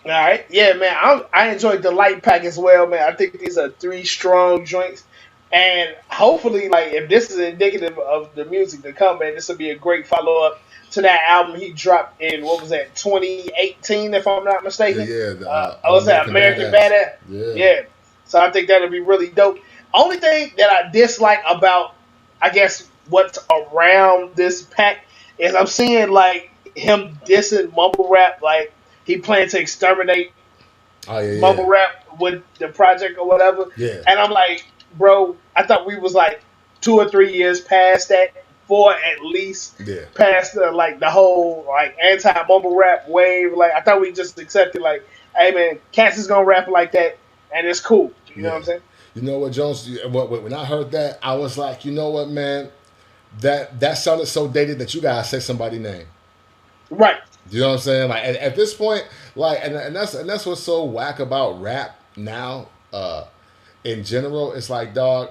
B: All right, yeah, man. I enjoyed the light pack as well, man. I think these are 3 strong joints, and hopefully, like if this is indicative of the music to come, man, this will be a great follow up to that album he dropped in what was that 2018, if I'm not mistaken. Was that American Badass? Yeah. So I think that'll be really dope. Only thing that I dislike about, I guess, what's around this pack is I'm seeing like him dissing mumble rap, like he planned to exterminate mumble rap with the project or whatever.
A: Yeah.
B: And I'm like, bro, I thought we was like 2 or 3 years past that, 4 at least, past the whole like anti mumble rap wave. Like I thought we just accepted like, hey man, Cass is gonna rap like that, and it's cool. You know what I'm saying?
A: You know what, Jones? When I heard that, I was like, you know what, man, that sounded so dated that you gotta say somebody's name.
B: Right.
A: You know what I'm saying? Like at this point, like, and that's what's so whack about rap now. In general, it's like, dog.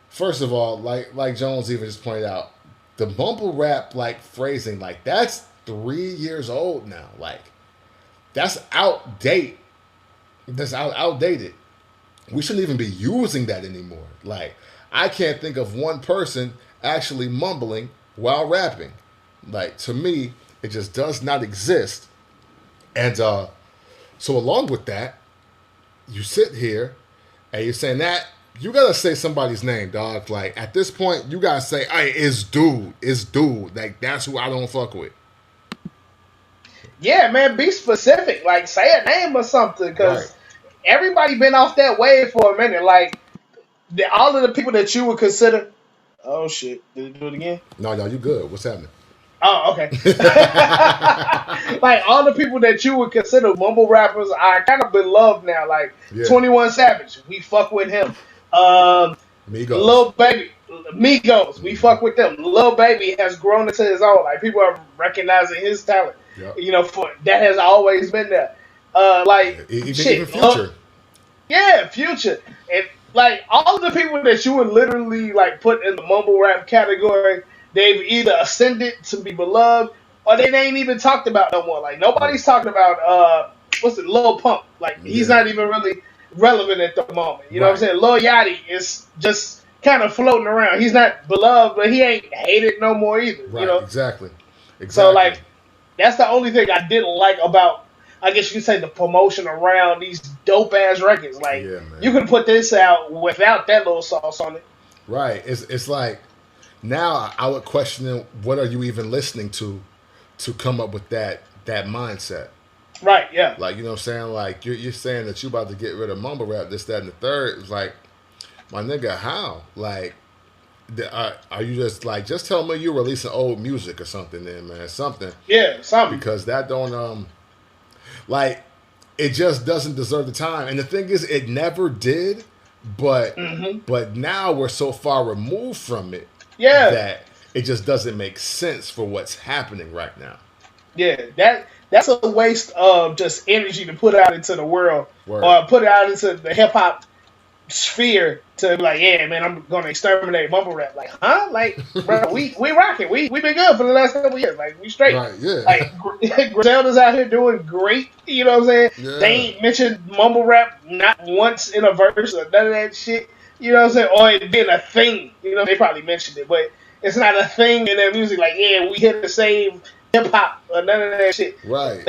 A: First of all, like Jones even just pointed out, the mumble rap like phrasing, like that's 3 years old now. Like that's outdated. That's outdated. We shouldn't even be using that anymore. Like I can't think of one person actually mumbling while rapping. Like to me, it just does not exist. And so along with that, you sit here and you're saying that you gotta say somebody's name, dog. Like at this point, you gotta say, "Hey, it's dude." Like that's who I don't fuck with.
B: Yeah, man, be specific. Like say a name or something, because everybody been off that wave for a minute. Like all of the people that you would consider. Oh shit! Did it do it again?
A: No, you good. What's happening?
B: Oh, okay. Like all the people that you would consider mumble rappers are kind of beloved now. Like
A: Yeah.
B: 21 Savage, we fuck with him. Um,
A: Migos.
B: Lil Baby, Migos, we fuck with them. Lil Baby has grown into his own. Like people are recognizing his talent.
A: Yep.
B: You know, for that has always been there. Like
A: Even Future.
B: Yeah, Future, and like all of the people that you would literally like put in the mumble rap category, they've either ascended to be beloved or they ain't even talked about no more. Like nobody's talking about what's it, Lil Pump. Like he's not even really relevant at the moment. You know what I'm saying? Lil Yachty is just kind of floating around. He's not beloved, but he ain't hated no more either.
A: Right.
B: You know?
A: Exactly.
B: So like that's the only thing I didn't like about, I guess you could say, the promotion around these dope ass records. Like you could put this out without that little sauce on it.
A: Right. It's like now I would question what are you even listening to come up with that mindset.
B: Right. Yeah.
A: Like, you know what I'm saying? Like you're saying that you about to get rid of mumble rap, this, that, and the third. It's like, my nigga, how? Like, are you just tell me you're releasing old music or something then, man? Something.
B: Yeah, something.
A: Because that don't like, it just doesn't deserve the time. And the thing is, it never did, but now we're so far removed from it that it just doesn't make sense for what's happening right now.
B: Yeah, that's a waste of just energy to put out into the world or put it out into the hip hop sphere to be like, yeah, man, I'm gonna exterminate mumble rap. Like, huh? Like, bro, we rocking. We been good for the last couple years. Like, we straight.
A: Right, yeah.
B: Like, Griselda's out here doing great. You know what I'm saying?
A: Yeah.
B: They ain't mentioned mumble rap not once in a verse or none of that shit. You know what I'm saying? Or it being a thing. You know, they probably mentioned it, but it's not a thing in their music. Like, yeah, we here to save hip hop or none of that shit.
A: Right.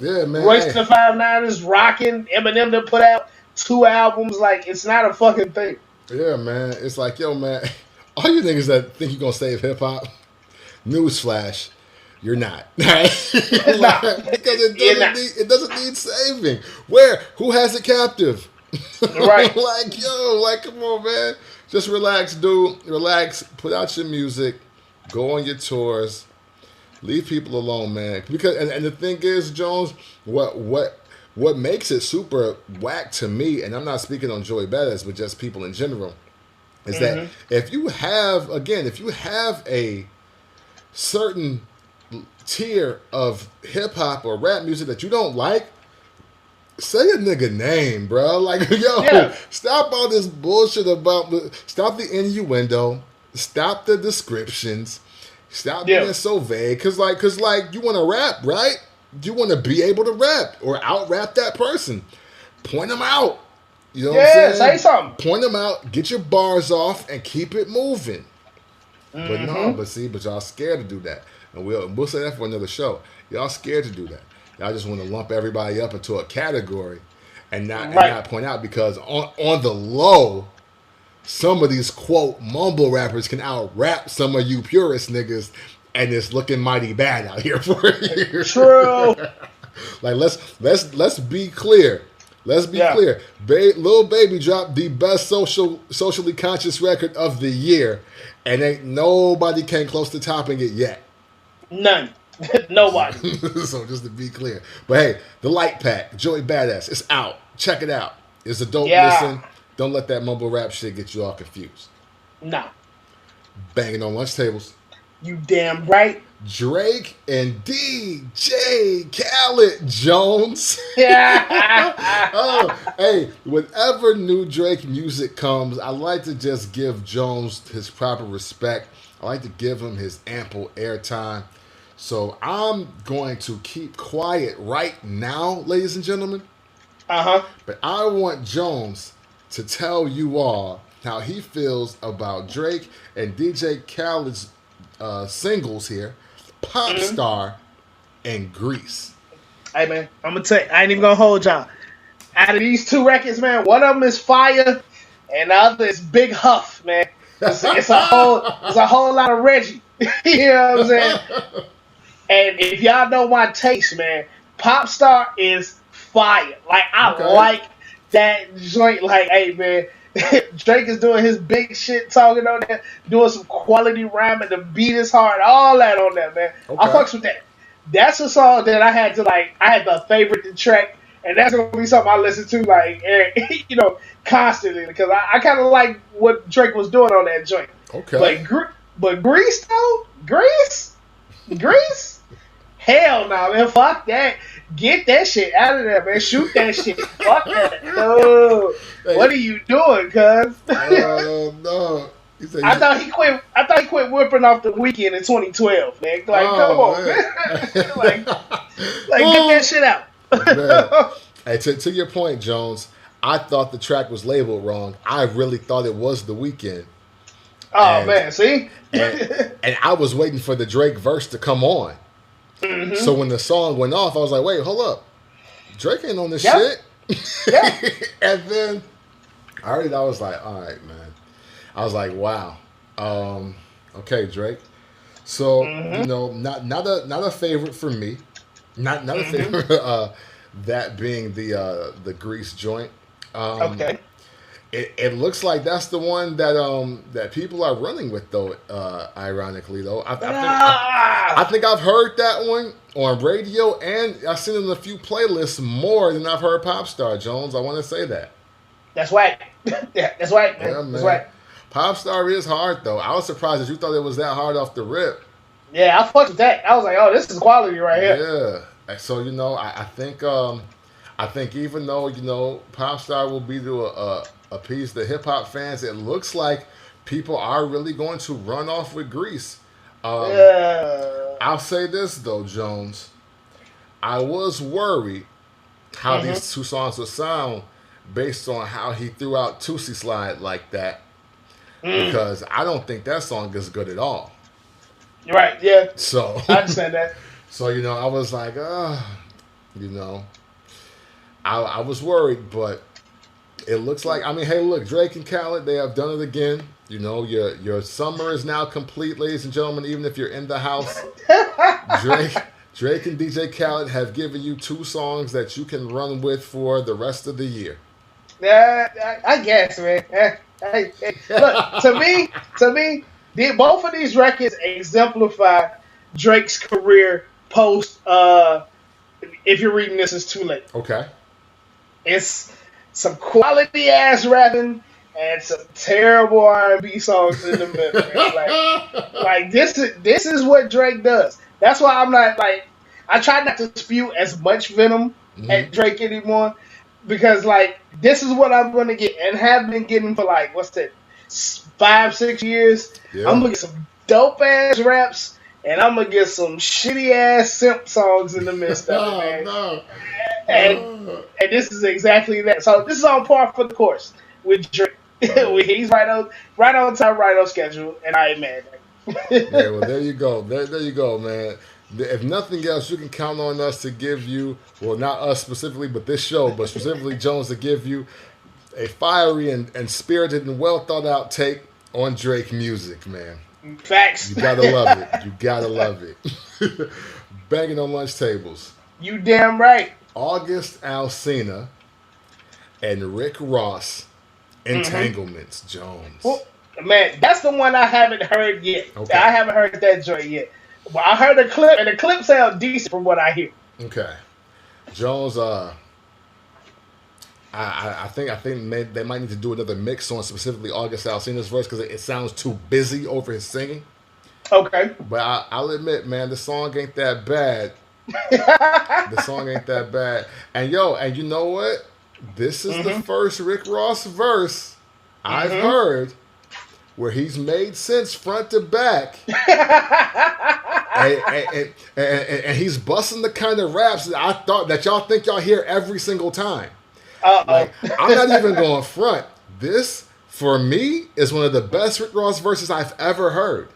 A: Yeah, man.
B: Royce the 5'9" is rocking. Eminem to put out 2 albums. Like, it's not a fucking thing.
A: Yeah, man. It's like, yo, man, all you niggas that think you're gonna save hip hop, newsflash, you're not. Because it doesn't need saving. Who has it captive?
B: Right.
A: Like, come on, man. Just relax, dude. Relax. Put out your music. Go on your tours. Leave people alone, man. Because and the thing is, Jones, what makes it super whack to me, and I'm not speaking on Joey Badass, but just people in general, is that if you have a certain tier of hip hop or rap music that you don't like, say a nigga name, bro. Like, stop all this bullshit stop the innuendo, stop the descriptions, stop being so vague. Cause you want to rap, right? You want to be able to rap or out-rap that person. Point them out. You know what I'm saying?
B: Say something.
A: Point them out, get your bars off, and keep it moving. But but y'all scared to do that. And we'll say that for another show. Y'all scared to do that. Y'all just want to lump everybody up into a category and not point out, because on the low, some of these, quote, mumble rappers can out-rap some of you purist niggas, and it's looking mighty bad out here for you.
B: True.
A: Like, let's be clear. Let's be clear. Lil Baby dropped the best socially conscious record of the year, and ain't nobody came close to topping it yet.
B: None. Nobody.
A: So just to be clear. But hey, the Light Pack, Joey Badass, it's out. Check it out. It's a dope listen. Don't let that mumble rap shit get you all confused.
B: Nah.
A: Banging on lunch tables.
B: You damn right.
A: Drake and DJ Khaled Jones. Hey, whenever new Drake music comes, I like to just give Jones his proper respect. I like to give him his ample airtime. So I'm going to keep quiet right now, ladies and gentlemen. But I want Jones to tell you all how he feels about Drake and DJ Khaled's singles here, Popstar and Grease.
B: Hey, man, I'm going to tell you, I ain't even going to hold y'all. Out of these 2 records, man, one of them is fire, and the other is Big Huff, man. It's a whole lot of Reggie. You know what I'm saying? And if y'all know my taste, man, Popstar is fire. Like, I like that joint. Like, hey, man, Drake is doing his big shit, talking on that, doing some quality rhyming. The beat is hard, all that on that, man.
A: Okay.
B: I fucks with that. That's a song that I had to like. I had to favorite the track, and that's gonna be something I listen to like, constantly because I kind of like what Drake was doing on that joint.
A: Okay.
B: But Grease though, Grease. Hell no, man. Fuck that. Get that shit out of there, man. Shoot that shit. Fuck that. No. Hey. What are you doing, cuz?
A: No.
B: I thought he quit whipping off the weekend in 2012, man. Like, come on, man. like, get that shit out.
A: Hey, to your point, Jones, I thought the track was labeled wrong. I really thought it was The Weeknd.
B: Oh, man, see?
A: and I was waiting for the Drake verse to come on. Mm-hmm. So when the song went off, I was like, wait, hold up. Drake ain't on this shit.
B: Yeah.
A: And then I was like, all right, man. I was like, wow. Okay, Drake. So, not a favorite for me. Not a favorite, that being the Grease joint.
B: Okay.
A: It looks like that's the one that people are running with, though. Ironically, though, I think I've heard that one on radio, and I've seen it in a few playlists more than I've heard Popstar. Jones, I want to say that.
B: That's right. Yeah, that's right, man. Yeah, man. That's right.
A: Popstar is hard, though. I was surprised that you thought it was that hard off the rip.
B: Yeah, I fucked with that. I was like, oh, this is quality right here.
A: Yeah. So I think even though Popstar will be to appease the hip hop fans, it looks like people are really going to run off with Grease. I'll say this though, Jones. I was worried how these two songs would sound based on how he threw out Tootsie Slide like that, because I don't think that song is good at all.
B: You're right. Yeah.
A: So
B: I understand that.
A: So I was like, I was worried, but it looks like, hey, look, Drake and Khaled, they have done it again. Your summer is now complete, ladies and gentlemen, even if you're in the house. Drake and DJ Khaled have given you two songs that you can run with for the rest of the year.
B: Yeah, I guess, man. Look, to me, both of these records exemplify Drake's career post, if you're reading this, it's too late.
A: Okay.
B: It's some quality ass rapping and some terrible R&B songs in the middle. like this is what Drake does. That's why I'm not like, I try not to spew as much venom at Drake anymore, because like this is what I'm gonna get and have been getting for like 5-6 years. Yeah. I'm gonna get some dope ass raps. And I'm gonna get some shitty ass simp songs in the midst of it, man. And this is exactly that. So this is on par for the course with Drake. He's right on time, right on schedule, and I ain't mad.
A: Yeah, well, there you go. There you go, man. If nothing else, you can count on us to give you, well, not us specifically, but this show, but specifically Jones, to give you a fiery and spirited and well thought out take on Drake music, man.
B: Facts.
A: You gotta love it. You gotta love it. Banging on lunch tables.
B: You damn right.
A: August Alsina and Rick Ross, Entanglements, Jones.
B: Well, man, that's the one I haven't heard yet.
A: Okay.
B: I haven't heard that joint yet. But I heard a clip, and the clip sounds decent from what I hear.
A: Okay. Jones, I think they might need to do another mix on specifically August Alsina's verse because it sounds too busy over his singing.
B: Okay.
A: But I'll admit, man, the song ain't that bad. The song ain't that bad. And you know what? This is the first Rick Ross verse I've heard where he's made sense front to back. and he's busting the kind of raps that y'all think y'all hear every single time. Like, I'm not even going front. This, for me, is one of the best Rick Ross verses I've ever heard.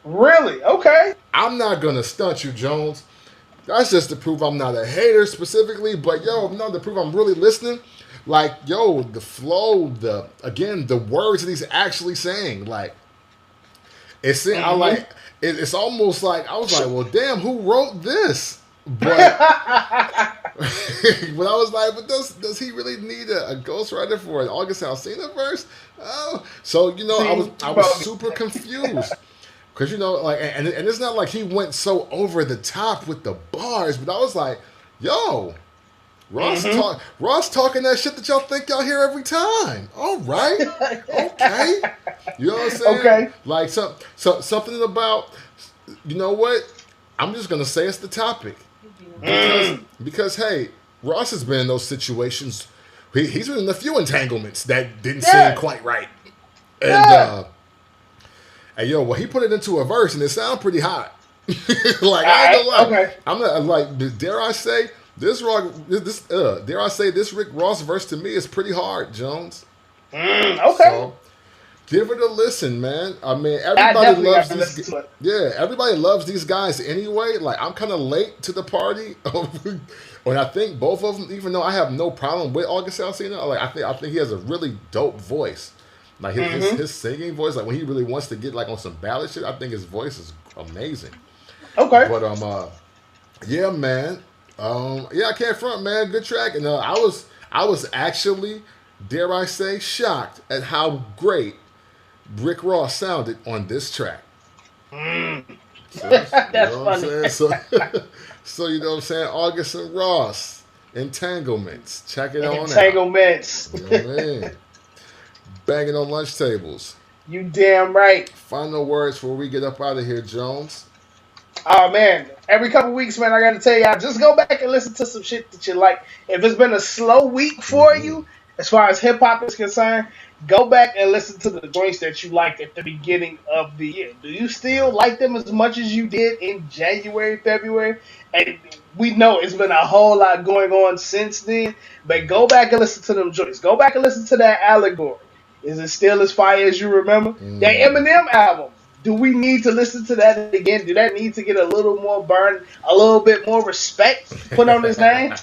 B: Really? Okay.
A: I'm not going to stunt you, Jones. That's just to prove I'm not a hater specifically, but to prove I'm really listening. Like, the flow, the words that he's actually saying, like, it's almost like I was like, well, damn, who wrote this? But But I was like, but does he really need a ghostwriter for an August Alsina verse? Oh, so I was super confused. Cause like, and it's not like he went so over the top with the bars, but I was like, yo, Ross talking that shit that y'all think y'all hear every time. All right, okay, you know what I'm saying?
B: Okay.
A: Like something about, you know what? I'm just gonna say it's the topic because hey, Ross has been in those situations. He's been in a few entanglements that didn't seem quite right, and. And well, he put it into a verse and it sounded pretty hot. Like I ain't gonna lie. Okay. I'm not like. Dare I say this? Dare I say this Rick Ross verse to me is pretty hard, Jones.
B: Okay.
A: So, give it a listen, man. I mean, everybody loves these. Yeah, everybody loves these guys anyway. Like I'm kind of late to the party, and I think both of them. Even though I have no problem with August Alsina, like I think he has a really dope voice. Like his singing voice, like when he really wants to get like on some ballad shit, I think his voice is amazing.
B: Okay.
A: But yeah, man. I can't front, man. Good track, and I was actually, dare I say, shocked at how great Rick Ross sounded on this track. So,
B: that's funny.
A: So you know what I'm saying? August and Ross, Entanglements. Check it on out.
B: Entanglements.
A: You know what I mean? Banging on lunch tables.
B: You damn right.
A: Final words before we get up out of here, Jones.
B: Oh, man. Every couple weeks, man, I got to tell y'all, just go back and listen to some shit that you like. If it's been a slow week for you, as far as hip-hop is concerned, go back and listen to the joints that you liked at the beginning of the year. Do you still like them as much as you did in January, February? And we know it's been a whole lot going on since then, but go back and listen to them joints. Go back and listen to that Allegory. Is it still as fire as you remember? That Eminem album. Do we need to listen to that again? Do that need to get a little more burn, a little bit more respect put on his name?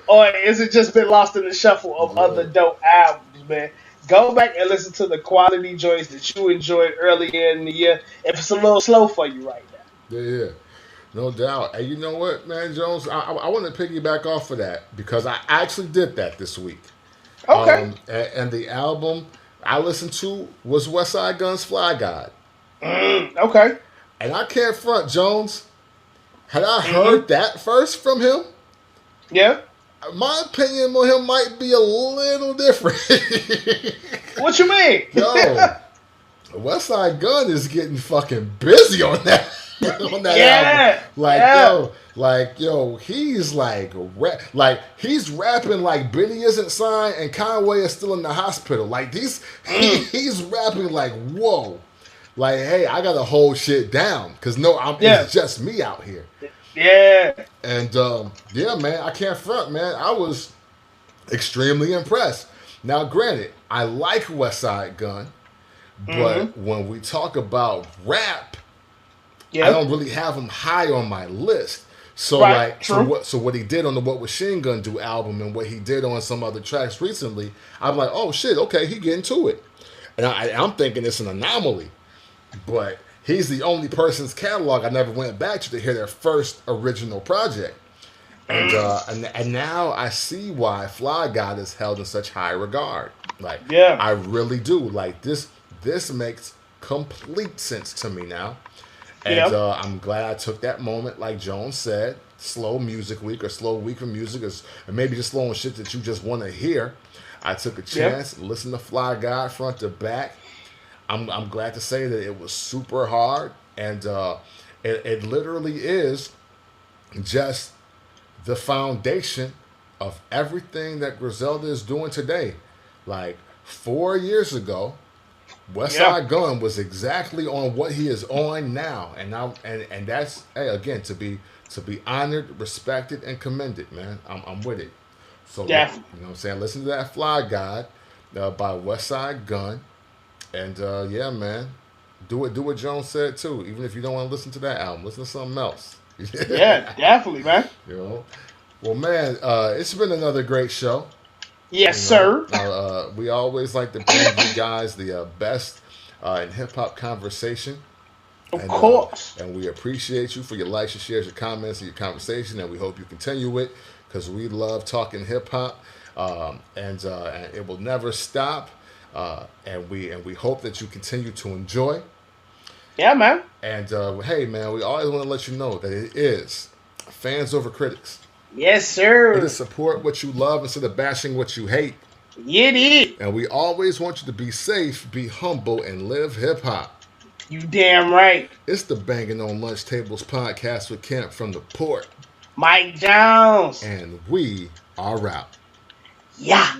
B: Or is it just been lost in the shuffle of other dope albums, man? Go back and listen to the quality joints that you enjoyed earlier in the year if it's a little slow for you right now.
A: Yeah. No doubt. And you know what, man, Jones? I want to piggyback off of that because I actually did that this week.
B: Okay.
A: And the album I listened to was Westside Gunn's FlyGod.
B: Okay.
A: And I can't front, Jones. Had I heard that first from him,
B: yeah,
A: my opinion on him might be a little different.
B: What you mean?
A: Yo, Westside Gunn is getting fucking busy on that. On that album. Yo, he's he's rapping like Biddy isn't signed and Conway is still in the hospital. Like he's rapping like, whoa. Like, hey, I gotta hold shit down. Cause it's just me out here.
B: Yeah.
A: And yeah, man, I can't front, man. I was extremely impressed. Now, granted, I like Westside Gunn, but when we talk about rap, I don't really have him high on my list. So so what he did on the What Was Shin Gun Do album and what he did on some other tracks recently, I'm like, oh shit, okay, he getting to it. And I'm thinking it's an anomaly. But he's the only person's catalog I never went back to hear their first original project. And now I see why FlyGod is held in such high regard. Like, I really do. Like, this makes complete sense to me now. And I'm glad I took that moment, like Jones said, slow music week or slow week of music, or maybe just slow on shit that you just want to hear. I took a chance, listened to FlyGod front to back. I'm glad to say that it was super hard, and it literally is just the foundation of everything that Griselda is doing today. Like 4 years ago, Westside Gunn was exactly on what he is on now, and that's again to be honored, respected, and commended, man. I'm with it. So you know what I'm saying. Listen to that FlyGod by Westside Gunn, and yeah, man, do what Jones said too. Even if you don't want to listen to that album, listen to something else.
B: Yeah, definitely, man.
A: You know, well, man, it's been another great show.
B: Yes, sir.
A: We always like to bring you guys the best in hip-hop conversation.
B: Of course.
A: And we appreciate you for your likes, your shares, your comments, and your conversation, and we hope you continue it. because we love talking hip hop, and it will never stop. And we hope that you continue to enjoy.
B: Yeah, man.
A: And hey, man, we always want to let you know that it is fans over critics.
B: Yes, sir.
A: It is support what you love instead of bashing what you hate.
B: It is.
A: And we always want you to be safe, be humble, and live hip hop.
B: You damn right.
A: It's the Banging on Lunch Tables podcast with Kemp from the Port.
B: Mike Jones.
A: And we are out.
B: Yeah.